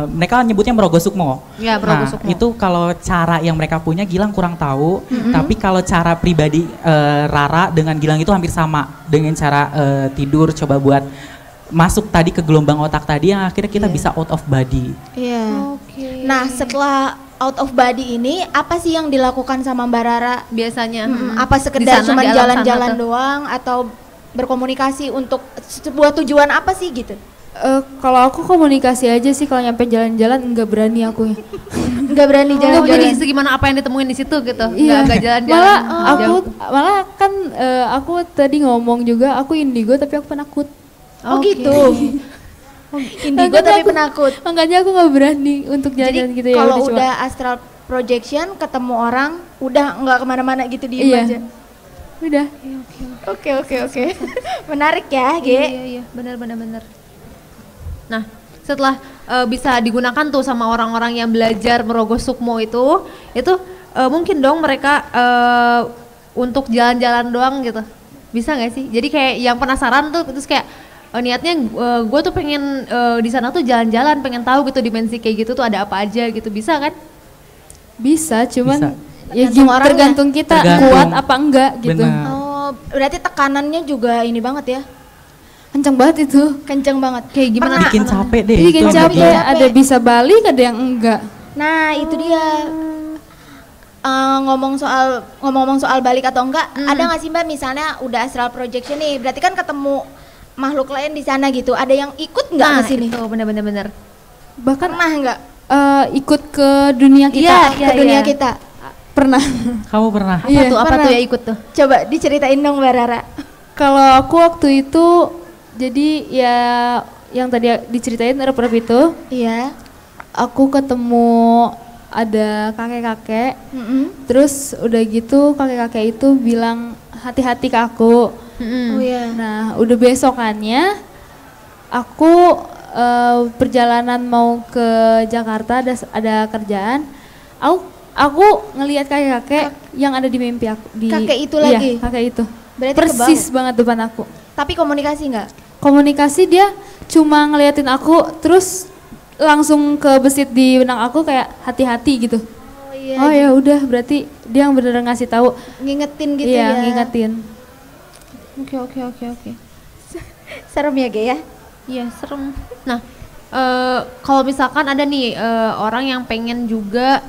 mereka nyebutnya merogosukmo. Ya, merogosukmo. Nah, itu kalau cara yang mereka punya Gilang kurang tahu. Tapi kalau cara pribadi Rara dengan Gilang itu hampir sama dengan cara tidur coba buat masuk tadi ke gelombang otak tadi yang akhirnya kita bisa out of body. Iya. Oke. Nah setelah out of body ini apa sih yang dilakukan sama Mbak Rara? Biasanya Apa Di sekedar sana, cuma di alam jalan-jalan sana tuh. doang atau berkomunikasi untuk sebuah tujuan apa sih gitu? Kalau aku komunikasi aja sih, kalau nyampe jalan-jalan enggak berani aku ya. Nggak berani Oh, jalan-jalan. jadi segimana apa yang ditemuin di situ gitu. Iya. Enggak jalan-jalan. Malah kan aku tadi ngomong juga aku indigo tapi aku penakut. Oh Oke. gitu. Indigo Makanya tapi aku- penakut. Makanya aku nggak berani untuk Jadi jalan-jalan gitu ya. kalau cuma- udah astral projection, ketemu orang, udah nggak kemana-mana gitu diem Iya. aja. Udah. Oke. Menarik ya, Ge. Iya, benar. Nah, setelah bisa digunakan tuh sama orang-orang yang belajar merogoh sukmo itu mungkin dong mereka untuk jalan-jalan doang gitu. Bisa nggak sih? Jadi kayak yang penasaran tuh terus kayak niatnya gue tuh pengen di sana tuh jalan-jalan, pengen tahu gitu dimensi kayak gitu tuh ada apa aja gitu. Bisa kan? Bisa, cuman ya Tergantung orangnya. tergantung kita kuat apa enggak gitu. Benar. Oh, berarti tekanannya juga ini banget ya. Kenceng banget itu. Kenceng banget. Kayak gimana? Pernah- Bikin capek deh. Bikin itu yang capek, bikin. ada bisa balik, ada yang enggak. Nah, itu dia. Ngomong-ngomong soal balik atau enggak, ada nggak sih Mbak misalnya udah astral projection nih, berarti kan ketemu makhluk lain di sana gitu, ada yang ikut nggak Nah, ke sini? itu benar. Bahkan Pernah nggak ikut ke dunia kita. ke dunia kita? Pernah. Kamu pernah? Apa pernah. tuh ya ikut tuh? Coba diceritain dong Mbak Rara. Kalau aku waktu itu jadi ya yang tadi diceritain rep-rep itu, Iya. aku ketemu ada kakek-kakek. Terus udah gitu kakek-kakek itu bilang hati-hati ke aku. Oh iya. Nah, udah besokannya aku perjalanan mau ke Jakarta, ada kerjaan. Aku ngelihat kakek-kakek yang ada di mimpi aku. Kakek itu iya, lagi? kakek itu. Berarti Persis banget depan aku. Tapi komunikasi nggak? Komunikasi dia cuma ngeliatin aku, terus langsung ke besit di benang aku kayak hati-hati gitu. Oh iya. Oh ya udah, berarti dia yang bener ngasih tahu. Ngingetin gitu Iya, ya. ngingetin. Oke. Serem ya, Ge ya? Iya, serem. Nah, kalau misalkan ada nih orang yang pengen juga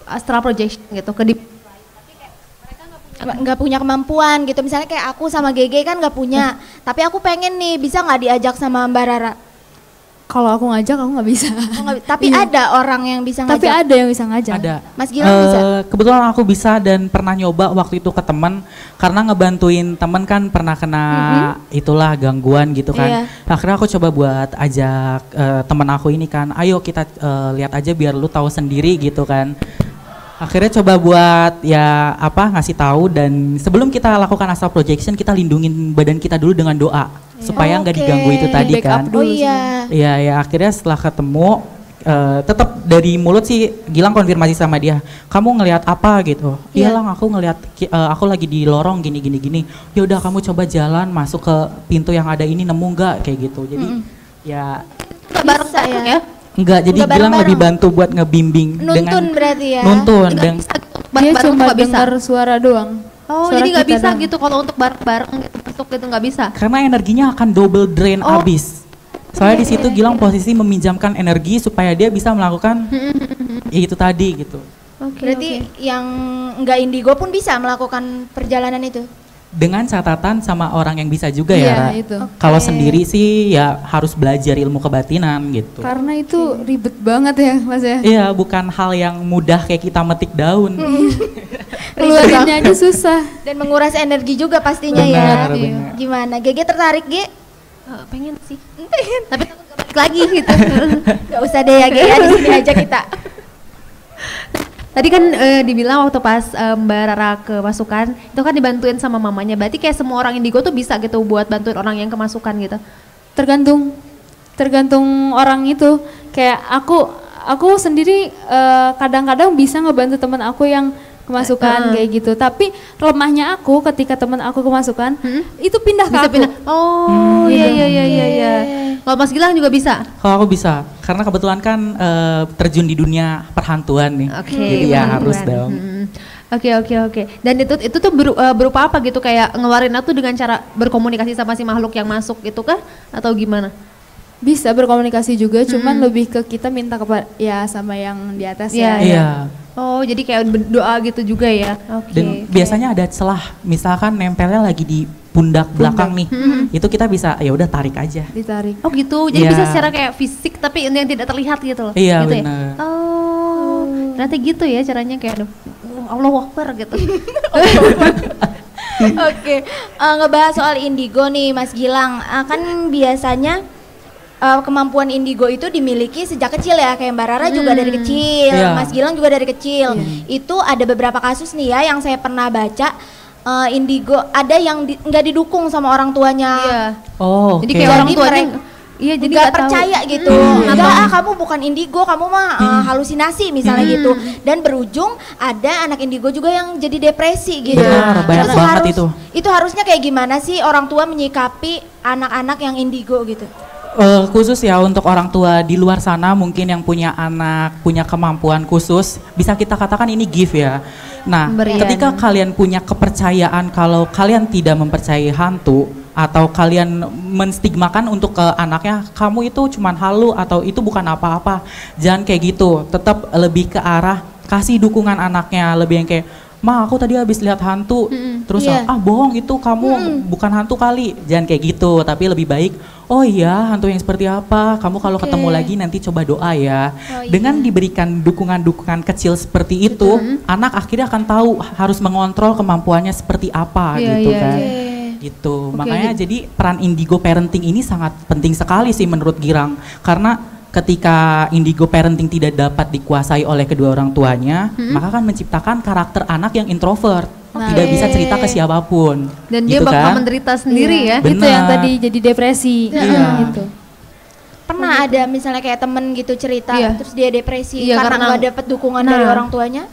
astral projection gitu ke Nggak punya kemampuan gitu, misalnya kayak aku sama GG kan nggak punya, tapi aku pengen nih, bisa nggak diajak sama Mbak Rara? Kalau aku ngajak aku nggak bisa. Oh, tapi Iya. ada orang yang bisa Tapi ngajak. ada yang bisa ngajak. Ada. Mas Gilang bisa? Kebetulan aku bisa dan pernah nyoba waktu itu ke teman karena ngebantuin teman kan pernah kena itulah gangguan gitu kan. Iya. Akhirnya aku coba buat ajak teman aku ini kan, ayo kita lihat aja biar lu tahu sendiri gitu kan. Akhirnya coba buat ya ngasih tahu, dan sebelum kita lakukan astral projection kita lindungin badan kita dulu dengan doa supaya nggak Oke. diganggu itu tadi Backup kan. dulu Oh iya. Iya ya, akhirnya setelah ketemu tetap dari mulut sih Gilang konfirmasi sama dia, kamu ngelihat apa gitu. Iya Lang, aku ngelihat aku lagi di lorong gini. Ya udah kamu coba jalan masuk ke pintu yang ada ini, nemu nggak kayak gitu. Jadi ya bareng Bisa ya? enggak, jadi Nggak Gilang bareng-bareng. lebih bantu buat ngebimbing Nuntun berarti ya? nuntun dan Dia cuma dengar suara doang. Oh, Suara jadi nggak kita bisa doang. gitu kalau untuk bareng-bareng gitu, masuk gitu nggak bisa. karena energinya akan double drain Oh. abis. Soalnya di situ Gilang posisi meminjamkan energi supaya dia bisa melakukan ya itu tadi gitu. Berarti yang nggak indigo pun bisa melakukan perjalanan itu? Dengan catatan sama orang yang bisa juga Iya, ya, Ra. itu. Kalau sendiri sih ya harus belajar ilmu kebatinan gitu. Karena itu ribet banget ya Mas ya. Iya, bukan hal yang mudah kayak kita metik daun. Keluarinnya aja susah. Dan menguras energi juga pastinya Benar, ya. benar. Gimana? GG tertarik, Ge? Pengen sih. Tapi takut nggak balik lagi gitu. Gak usah deh ya, Ge, ya, di sini aja kita. Tadi kan dibilang waktu pas Mbak Rara kemasukan itu kan dibantuin sama mamanya. Berarti kayak semua orang indigo tuh bisa gitu buat bantuin orang yang kemasukan gitu. Tergantung orang itu. Kayak aku sendiri kadang-kadang bisa ngebantu teman aku yang kemasukan kayak gitu. Tapi lemahnya aku ketika teman aku kemasukan itu pindah ke Bisa aku. pindah. Oh, iya. Kalau Mas Gilang juga bisa. Kalau aku bisa, karena kebetulan kan terjun di dunia perhantuan nih. Oke. Jadi ya keren. harus dong. Oke. Dan itu tuh berupa apa gitu, kayak ngeluarinnya tuh dengan cara berkomunikasi sama si makhluk yang masuk itu kah atau gimana? Bisa berkomunikasi juga, cuman lebih ke kita minta kepada ya sama yang di atas Iya, ya. Iya. Oh, jadi kayak berdoa gitu juga ya. Oke. Dan biasanya ada celah, misalkan nempelnya lagi di pundak belakang nih. Itu kita bisa ya udah tarik aja. Ditarik. Oh gitu, jadi Iya. bisa secara kayak fisik tapi yang tidak terlihat gitu loh. Iya, gitu benar. Ya? Oh, ternyata gitu ya caranya, kayak aduh, Allahu Akbar gitu. Oke, ngebahas soal indigo nih Mas Gilang. Kan biasanya kemampuan indigo itu dimiliki sejak kecil ya, kayak Mbak Rara juga dari kecil, Iya. Mas Gilang juga dari kecil. Itu ada beberapa kasus nih ya yang saya pernah baca, indigo ada yang nggak didukung sama orang tuanya. Iya. Oh, Jadi oke. kayak orang Jadi tuanya mereka- iya jadi nggak nggak tahu. percaya gitu, enggak kamu bukan indigo, kamu mah halusinasi misalnya gitu, dan berujung ada anak indigo juga yang jadi depresi gitu. Benar, banyak Itu banget itu. Itu harusnya kayak gimana sih orang tua menyikapi anak-anak yang indigo gitu? Khusus ya untuk orang tua di luar sana mungkin yang punya anak, punya kemampuan khusus, bisa kita katakan ini gift ya. Nah, Pemberian. ketika kalian punya kepercayaan kalau kalian tidak mempercayai hantu atau kalian menstigmakan untuk ke anaknya, kamu itu cuman halu atau itu bukan apa-apa. Jangan kayak gitu, tetap lebih ke arah kasih dukungan anaknya, lebih yang kayak, "Ma, aku tadi habis lihat hantu." Terus Iya. bohong itu kamu bukan hantu kali. Jangan kayak gitu, tapi lebih baik, "Oh iya, hantu yang seperti apa? Kamu kalau ketemu lagi nanti coba doa ya." Dengan diberikan dukungan-dukungan kecil seperti itu, anak akhirnya akan tahu harus mengontrol kemampuannya seperti apa Iya, gitu iya, kan. iya. Gitu. Makanya jadi peran indigo parenting ini sangat penting sekali sih menurut Girang. Karena ketika indigo parenting tidak dapat dikuasai oleh kedua orang tuanya, maka kan menciptakan karakter anak yang introvert, tidak bisa cerita ke siapapun. Dan dia gitu bakal kan? menderita sendiri ya. Benar. Itu yang tadi jadi depresi. Iya. Gitu. Pernah ada misalnya kayak temen gitu cerita, Iya. terus dia depresi Iya, karena karena- nggak dapet dukungan dari orang tuanya?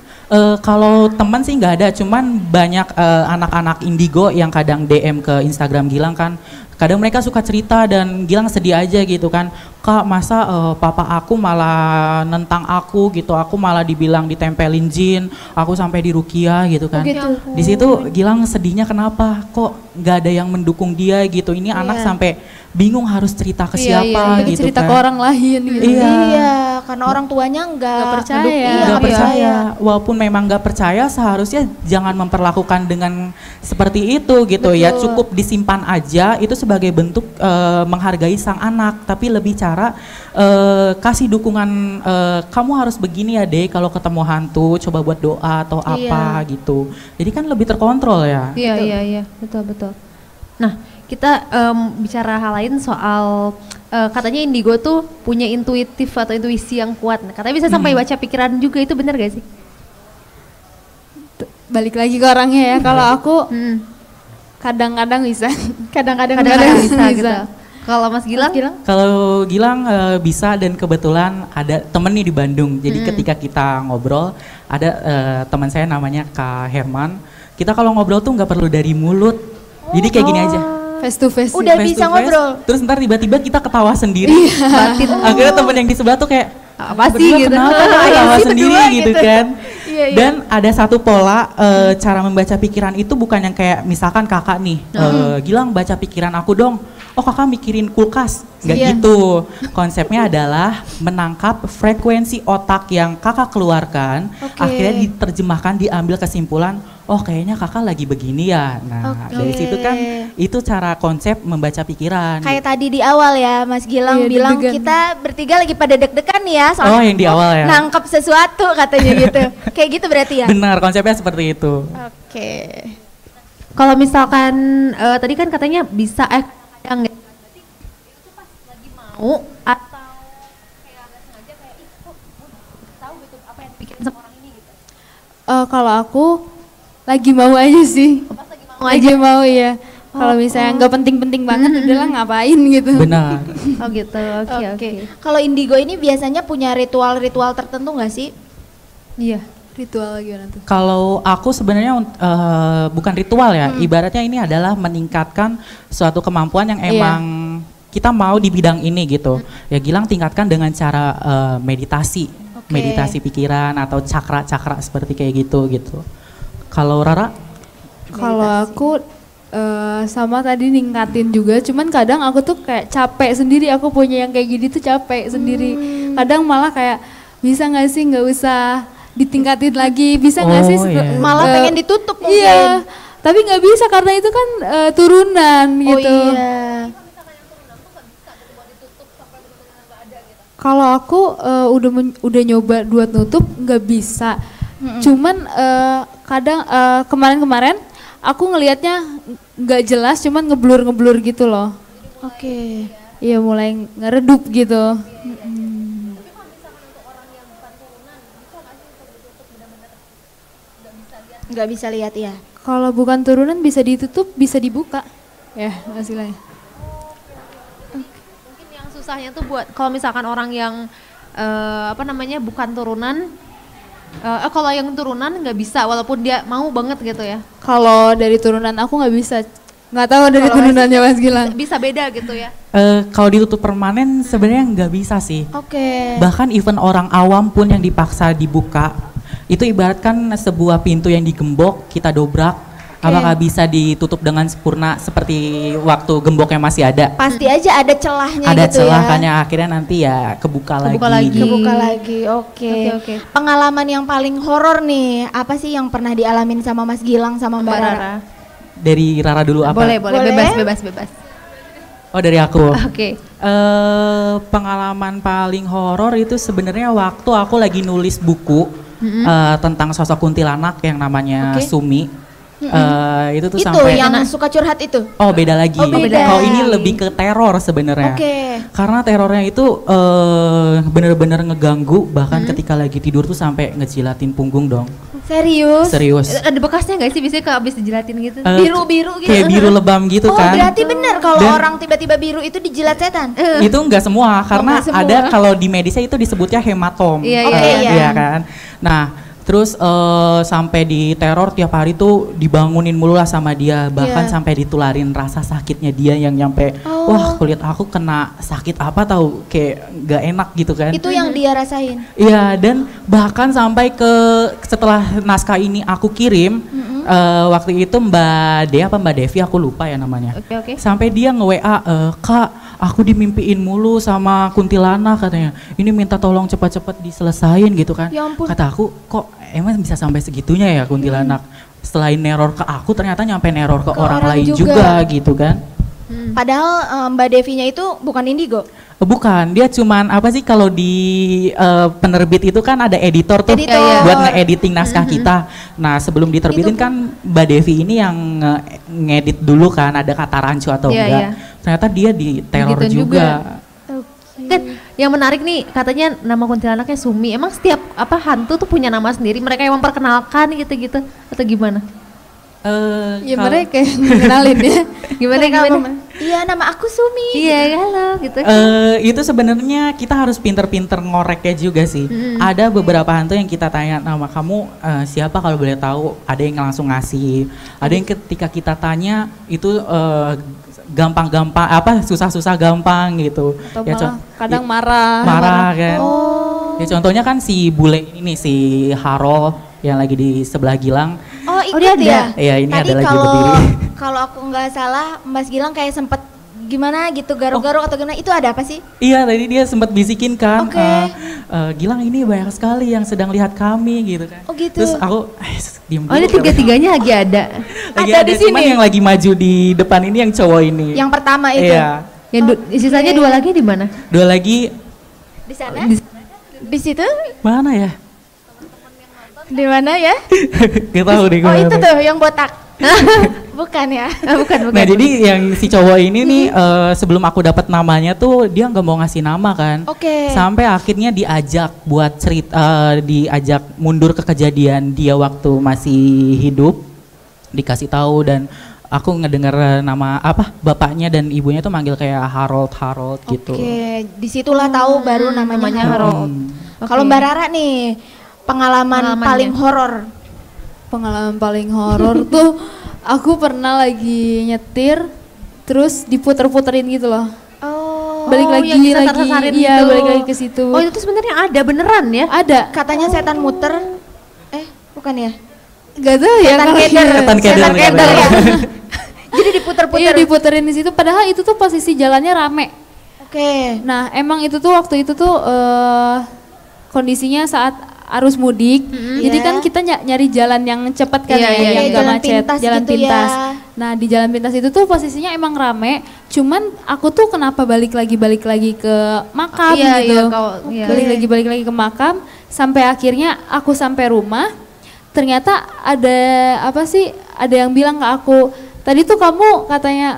Kalau teman sih nggak ada, cuman banyak anak-anak indigo yang kadang DM ke Instagram Gilang kan. Kadang mereka suka cerita dan Gilang sedih aja gitu kan. "Kak, masa papa aku malah nentang aku gitu, aku malah dibilang ditempelin jin, aku sampai dirukiah gitu kan." Di situ Gilang sedihnya kenapa? Kok nggak ada yang mendukung dia gitu. Ini anak sampai bingung harus cerita ke Iya, siapa Tapi gitu cerita kan. ke orang lain gitu. Iya, karena orang tuanya nggak percaya. iya, Nggak nggak percaya. Walaupun memang nggak percaya, seharusnya jangan memperlakukan dengan seperti itu gitu ya. Cukup disimpan aja, itu sebagai bentuk menghargai sang anak. Tapi lebih cara kasih dukungan, kamu harus begini ya deh kalau ketemu hantu, coba buat doa atau apa gitu. Jadi kan lebih terkontrol ya. Iya, iya, iya, betul, betul. Nah, kita bicara hal lain soal katanya indigo tuh punya intuitif atau intuisi yang kuat. Nah, katanya bisa sampai baca pikiran juga, itu benar gak sih? Balik lagi ke orangnya ya. Kalau aku kadang-kadang bisa. kadang-kadang Kadang-kadang nggak. bisa gitu. Kalau Mas Gilang? Kalau Gilang bisa, dan kebetulan ada temen nih di Bandung. Jadi ketika kita ngobrol, ada teman saya namanya Kak Herman. Kita kalau ngobrol tuh nggak perlu dari mulut. Jadi kayak gini aja. Face to face. Udah Face bisa to face, ngobrol. Terus ntar tiba-tiba kita ketawa sendiri. Batin. Akhirnya temen yang di sebelah tuh kayak, Apa sih "Berdua gitu?" kenapa kok ketawa sendiri gitu kan. Dan ada satu pola cara membaca pikiran itu bukan yang kayak misalkan kakak nih, Gilang baca pikiran aku dong. Oh, kakak mikirin kulkas. Nggak gitu. Konsepnya adalah menangkap frekuensi otak yang kakak keluarkan, akhirnya diterjemahkan, diambil kesimpulan, oh kayaknya kakak lagi begini ya. Nah, dari situ kan itu cara konsep membaca pikiran. Kayak tadi di awal ya Mas Gilang Iya, bilang deg-degan. kita bertiga lagi pada deg-degan nih ya soalnya Oh, yang di awal ya. nangkep sesuatu katanya gitu. Kayak gitu berarti ya? Benar, konsepnya seperti itu. Oke. Kalau misalkan tadi kan katanya bisa yang nggak berarti itu pas lagi mau atau kayak nggak sengaja kayak ih kok gue tahu gitu apa yang dipikirin sama orang ini gitu. Kalau aku lagi mau aja sih. Pas lagi mau Lagi mau ya. Kalau misalnya nggak penting-penting banget, udahlah ngapain gitu. Benar. Oh gitu. Oke, oke. Kalau indigo ini biasanya punya ritual-ritual tertentu nggak sih? Iya. Ritual gimana tuh? Kalau aku sebenarnya bukan ritual ya, ibaratnya ini adalah meningkatkan suatu kemampuan yang emang kita mau di bidang ini gitu. Ya Gilang tingkatkan dengan cara meditasi, meditasi pikiran atau cakra-cakra seperti kayak gitu. Kalau Rara? Kalau aku sama tadi ningkatin juga, cuman kadang aku tuh kayak capek sendiri, aku punya yang kayak gini tuh capek sendiri. Kadang malah kayak bisa nggak sih nggak usah ditingkatin lagi, bisa nggak sih iya. Malah pengen ditutup mungkin. Iya, tapi nggak bisa karena itu kan turunan gitu. Oh iya. Kalau aku udah nyoba buat nutup nggak bisa. Cuman kadang kemarin-kemarin aku ngelihatnya nggak jelas, cuman ngeblur gitu loh. Oke. ya mulai ngeredup gitu. Nggak bisa lihat ya. Kalau bukan turunan bisa ditutup, bisa dibuka. Ya, hasilnya. Mungkin yang susahnya tuh buat kalau misalkan orang yang bukan turunan, kalau yang turunan nggak bisa walaupun dia mau banget gitu ya. Kalau dari turunan aku nggak bisa. Nggak tahu dari turunannya Mas Gilang. Bisa beda gitu ya. Kalau ditutup permanen sebenarnya nggak bisa sih. Oke. Bahkan even orang awam pun yang dipaksa dibuka, itu ibaratkan sebuah pintu yang digembok, kita dobrak, apakah bisa ditutup dengan sempurna seperti waktu gemboknya masih ada? Pasti aja ada celahnya Ada gitu celah ya. kan yang akhirnya nanti ya kebuka lagi. Kebuka lagi. Oke. Oke. Pengalaman yang paling horor nih, apa sih yang pernah dialamin sama Mas Gilang sama Mbak Rara? Dari Rara dulu apa? Boleh, Boleh. bebas. Oh dari aku. Oke. Pengalaman paling horor itu sebenarnya waktu aku lagi nulis buku tentang sosok kuntilanak yang namanya Oke. Sumi. Itu tuh Itu sampai yang suka curhat itu? Oh beda lagi. Oh, beda. Kalau ini lebih ke teror sebenarnya. Oke. Karena terornya itu bener-bener ngeganggu, bahkan ketika lagi tidur tuh sampai ngejilatin punggung dong. Serius? Serius. Ada bekasnya nggak sih biasanya kalau abis dijelatin gitu? Biru-biru gitu? Kayak biru lebam gitu Oh kan. berarti bener kalau Dan- orang tiba-tiba biru itu dijilat setan? Itu enggak semua karena enggak semua. ada kalau di medisnya itu disebutnya hematom. Iya, Oke, iya. Iya kan. Nah, terus sampai di teror tiap hari tuh dibangunin mulu lah sama dia, bahkan Iya. sampai ditularin rasa sakitnya dia yang nyampe Oh. wah kulit aku kena sakit apa tahu kayak nggak enak gitu kan. Itu yang dia rasain? Iya, dan bahkan sampai ke setelah naskah ini aku kirim, waktu itu Mbak Dea apa Mbak Devi aku lupa ya namanya. Oke. Sampai dia nge-WA, Kak, aku dimimpiin mulu sama kuntilanak katanya. Ini minta tolong cepat-cepat diselesain gitu kan. Ya ampun. Kata aku, kok emang bisa sampai segitunya ya kuntilanak? Selain neror ke aku, ternyata nyampe neror ke orang orang lain juga. juga gitu kan. Padahal Mbak Devinya itu bukan indigo? Bukan, dia cuman apa sih kalau di penerbit itu kan ada editor tuh Editor. buat nge-editing naskah kita. Nah sebelum diterbitin kan Mbak Devi ini yang ngedit dulu kan ada kata rancu atau Iya, enggak. iya. Ternyata dia di teror Digituin juga. Kan yang menarik nih katanya nama kuntilanaknya Sumi. Emang setiap hantu tuh punya nama sendiri? Mereka yang memperkenalkan gitu-gitu atau gimana? Ya Kalau- mereka yang kenalin ya. Gimana? Iya nama aku Sumi. Iya, halo gitu. Itu sebenarnya kita harus pinter-pinter ngoreknya juga sih. Ada beberapa hantu yang kita tanya nama kamu siapa kalau boleh tahu. Ada yang langsung ngasih. Ada yang ketika kita tanya itu gampang-gampang susah-susah gampang gitu. Atau Ya, malah kadang marah. marah kan. Oh. Ya contohnya kan si bule ini nih si Harold yang lagi di sebelah Gilang. Oh ikut dia ya? ada? Iya, ini Tadi ada lagi kalau berdiri. kalau aku nggak salah Mas Gilang kayak sempet gimana gitu garuk-garuk atau gimana, itu ada apa sih? Iya tadi dia sempat bisikin kan, Oke. Gilang ini banyak sekali yang sedang lihat kami gitu kan. Oh, gitu. Terus aku diem Oh ini dulu. tiga-tiganya lagi ada. Lagi ada ada di cuman sini. yang lagi maju di depan ini yang cowok ini. Yang pertama itu? Iya. Yang sisanya dua lagi di mana? Dua lagi Di sana? Di situ? mana ya? Di mana ya? Gak tahu deh. Oh gua itu apa. tuh yang botak. Bukan ya? Bukan. Nah jadi yang si cowok ini nih sebelum aku dapat namanya tuh dia nggak mau ngasih nama kan. Oke. Sampai akhirnya diajak buat diajak mundur ke kejadian dia waktu masih hidup, dikasih tahu dan aku ngedengar nama bapaknya dan ibunya tuh manggil kayak Harold gitu. Oke, disitulah tahu baru namanya Harold. Hmm. Kalau Mbak Rara nih, pengalaman Pengalamannya. paling horor. Pengalaman paling horor tuh aku pernah lagi nyetir terus diputer-puterin gitu loh. Oh, Balik lagi yang lagi. disasar-sasarin Iya, gitu. balik lagi ke situ. Oh itu tuh sebenarnya ada beneran ya? Ada. katanya setan muter. Bukan ya? Gak tahu ya Setan kalau keder. iya. Setan keder, Setan keder keder. ya. Jadi diputer-puter. Iya diputerin di situ padahal itu tuh posisi jalannya rame. Oke. Nah, emang itu tuh waktu itu tuh kondisinya saat arus mudik. Jadi Iya. kan kita nyari jalan yang cepat kan Iya, ya, iya, yang iya, gak jalan macet, pintas jalan gitu pintas. ya. Nah, di jalan pintas itu tuh posisinya emang rame, cuman aku tuh kenapa balik lagi ke makam Iya, gitu. iya. Balik lagi ke makam sampai akhirnya aku sampai rumah. Ternyata ada yang bilang ke aku, tadi tuh kamu katanya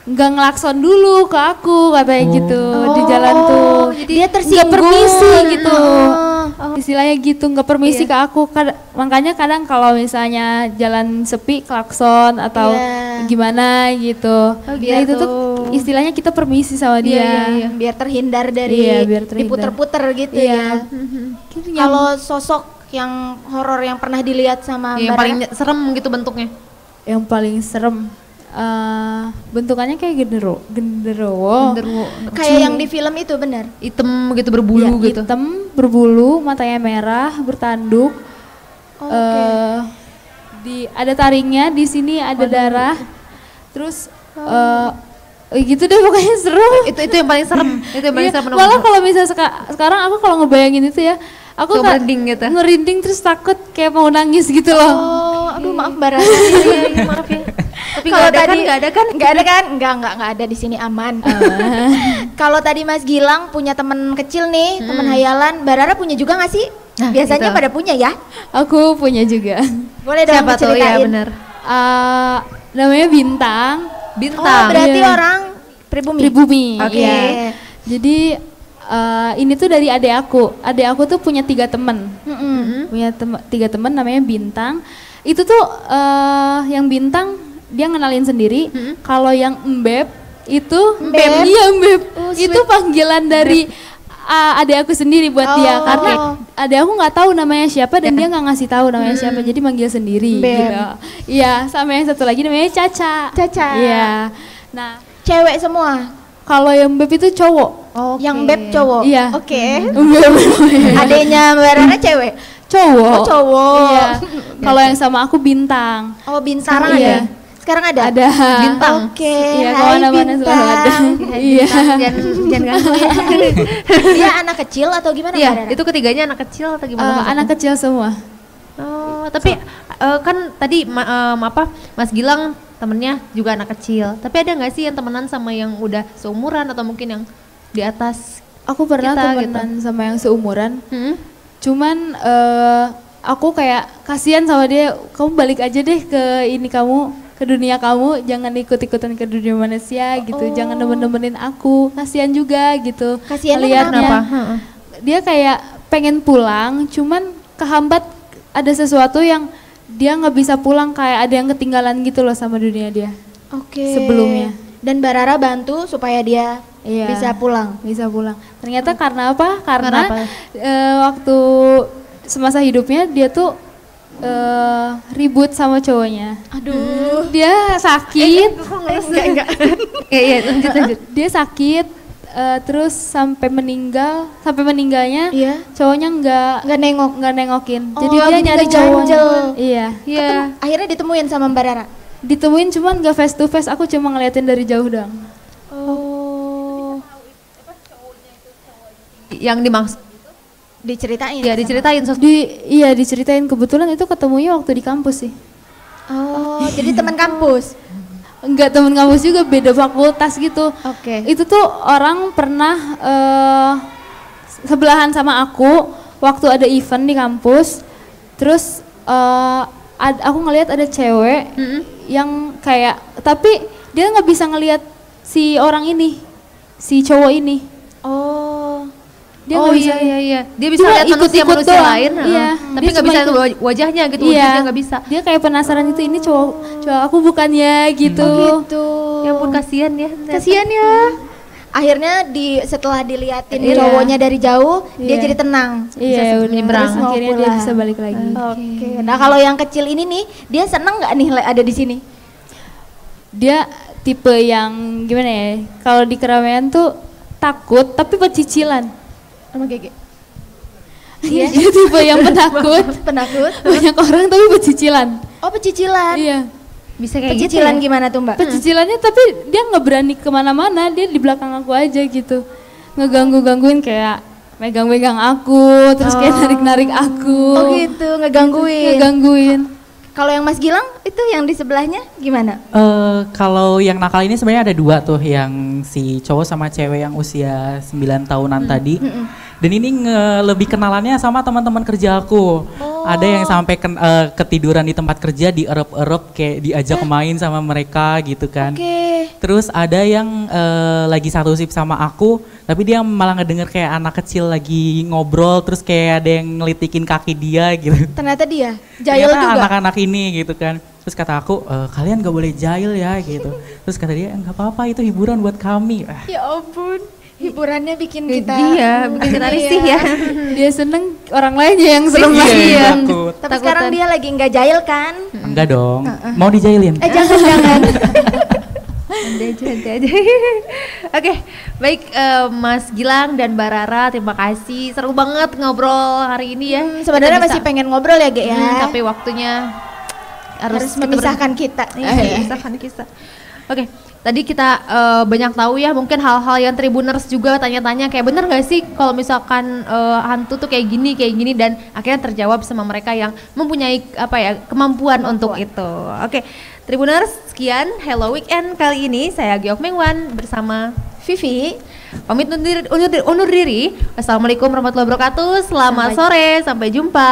nggak ngelakson dulu ke aku katanya gitu di jalan tuh. Jadi dia Nggak tersinggung permisi gitu. Oh. Istilahnya gitu, nggak permisi ke aku. Makanya kadang kalau misalnya jalan sepi klakson atau Iya. gimana gitu. biar Itu tuh istilahnya kita permisi sama dia. biar terhindar dari Iya, biar terhindar. diputer-puter gitu Iya. ya. Gitu, Kalau sosok yang horor yang pernah dilihat sama Yang Mbak paling Rara? serem gitu bentuknya. yang paling serem bentukannya kayak genderuwo. Genderuwo. Kayak yang di film itu benar. Hitam gitu berbulu Ya, gitu. hitam, berbulu, matanya merah, bertanduk. Ada taringnya, di sini ada darah. Terus gitu deh pokoknya seru. Itu yang paling serem. Itu yang paling Iya, serem. malah kalau misalnya sekarang aku kalau ngebayangin itu ya, aku Suka merinding gitu. Ngerinding terus takut kayak mau nangis gitu loh. Oh, aduh maaf Mbak Rara. Iya, maaf ya. Tapi Kalau nggak ada kan? tadi nggak ada kan? Nggak ada di sini aman. Kalau tadi Mas Gilang punya teman kecil nih, teman hayalan, Mbak Rara punya juga nggak sih? Nah, Biasanya gitu. pada punya ya. Aku punya juga. Boleh dong Siapa tuh? diceritain. Ya benar. Namanya Bintang. Oh, Bintang. berarti Iya. orang pribumi. Pribumi. Oke. Iya. Jadi ini tuh dari adik aku. Adik aku tuh punya 3 temen. Punya 3 temen namanya Bintang. Itu tuh yang Bintang dia ngenalin sendiri. Kalau yang Mbeb itu Mbeb? Iya Mbeb. Oh, Itu panggilan dari adik aku sendiri buat dia Oh. karena adik aku nggak tahu namanya siapa dan dia nggak ngasih tahu namanya siapa jadi manggil sendiri Mbeb. gitu. Iya, sama yang satu lagi namanya Caca. Caca. Iya. Nah, Cewek semua. kalau yang Mbeb itu cowok. Yang beb cowok. Iya. Oke. Mbeb. Adanya Mbak Rara cewek. Cowok. Oh, cowok. Iya. Kalau yang sama aku Bintang. Oh, Bintang Sekarang ada. iya. Sekarang ada. Ada. Bintang. Oke. Iya, Hai, kemana-mana selalu ada. Bintang. Iya. Jangan ganggu ya. Dia anak kecil atau gimana Iya, Mbak Rara? itu ketiganya anak kecil atau gimana? maksudnya? Anak kecil semua. Oh, tapi kan tadi Mas Gilang temennya juga anak kecil. Tapi ada nggak sih yang temenan sama yang udah seumuran atau mungkin yang di atas? Aku pernah Kita temenan sama yang seumuran. Hmm? Cuman aku kayak kasihan sama dia. Kamu balik aja deh ke ini kamu, ke dunia kamu. Jangan ikut-ikutan ke dunia manusia gitu. Jangan nemen-nemenin aku. Kasihan juga gitu. Kasihannya Ngeliatnya. kenapa? Dia kayak pengen pulang, cuman kehambat ada sesuatu yang dia nggak bisa pulang, kayak ada yang ketinggalan gitu loh sama dunia dia. Oke. Sebelumnya. Dan Mbak Rara bantu supaya dia Iya. bisa pulang. Bisa pulang. Ternyata karena apa? Karena Karena apa? Waktu semasa hidupnya dia tuh ribut sama cowoknya. Aduh. Dia sakit. Enggak. Iya, lanjut. Dia sakit terus sampai meninggalnya Iya. cowoknya Nggak nengok. nggak nengokin. Oh, Jadi dia jadi nyari ngeganjel. cowoknya. Iya. Iya. Akhirnya ditemuin sama Mbak Rara. Ditemuin cuman gak face to face, aku cuma ngeliatin dari jauh doang. Oh. Yang dimaksud Diceritain. ya diceritain Iya diceritain, kebetulan itu ketemunya waktu di kampus sih. Oh, jadi teman kampus. Enggak temen kampus juga, beda fakultas gitu. Oke. Itu tuh orang pernah sebelahan sama aku waktu ada event di kampus. Terus aku ngelihat ada cewek yang kayak, tapi dia nggak bisa ngelihat si orang ini, si cowok ini. Oh. Dia oh nggak bisa. iya. Dia bisa Cuma lihat manusia ikut-ikut manusia doang. lain, Iya. tapi Dia nggak cuma bisa ikut. lihat wajahnya gitu. Iya. Dia nggak bisa. Dia kayak penasaran itu, ini cowok aku bukannya gitu. Gitu. Ya ampun kasihan ya. Kasihan ya. Akhirnya setelah diliatin Iya. cowoknya dari jauh, dia Iya. jadi tenang. Iya, udah. menyeberang. Terus akhirnya dia pulang. bisa balik lagi. Oke. Nah, kalau yang kecil ini nih, dia seneng nggak nih ada di sini? Dia tipe yang gimana ya? Kalau di keramaian tuh takut tapi pecicilan. Sama Gege. Iya, dia tipe yang penakut. Penakut. Banyak orang tapi pecicilan. Oh, pecicilan. Iya. Bisa kayak gitu Pecicilan ya? gimana tuh, Mbak? Pecicilannya tapi dia nggak berani kemana-mana, dia di belakang aku aja gitu. Ngegangguin kayak megang-megang aku, terus kayak narik-narik aku. Oh gitu, ngegangguin. Ngegangguin. Kalau yang Mas Gilang itu yang di sebelahnya gimana? Kalau yang nakal ini sebenarnya ada 2 tuh, yang si cowok sama cewek yang usia 9 tahunan tadi. Dan ini lebih kenalannya sama teman-teman kerja aku. Ada yang sampai ketiduran di tempat kerja, dierep-erep kayak diajak main sama mereka gitu kan. Oke. Terus ada yang lagi satu shift sama aku, tapi dia malah ngedenger kayak anak kecil lagi ngobrol, terus kayak ada yang ngelitikin kaki dia gitu. Ternyata dia jahil Ternyata juga. anak-anak ini gitu kan. Terus kata aku, kalian gak boleh jahil ya gitu. Terus kata dia, nggak apa-apa itu hiburan buat kami. Ya ampun, hiburannya bikin kita Iya, bikin kita risih ya. Dia seneng orang lainnya yang serem Iya, lagi ya. takut. Tapi sekarang dia lagi nggak jahil kan? Enggak dong, mau dijailin? Jangan. Santai aja. Oke, baik Mas Gilang dan Mbak Rara, terima kasih. Seru banget ngobrol hari ini ya. Sebenarnya Kita bisa- masih pengen ngobrol ya, Ge ya. tapi waktunya harus memisahkan kita. Iya, memisahkan kita. Oke, tadi kita banyak tahu ya, mungkin hal-hal yang Tribuners juga tanya-tanya kayak bener gak sih kalau misalkan hantu tuh kayak gini dan akhirnya terjawab sama mereka yang mempunyai kemampuan untuk itu. Oke, Tribuners, sekian Hello Weekend kali ini. Saya Giok Mengwan bersama Vivi. pamit undur diri. Wassalamualaikum warahmatullahi wabarakatuh. Selamat sore, sampai jumpa.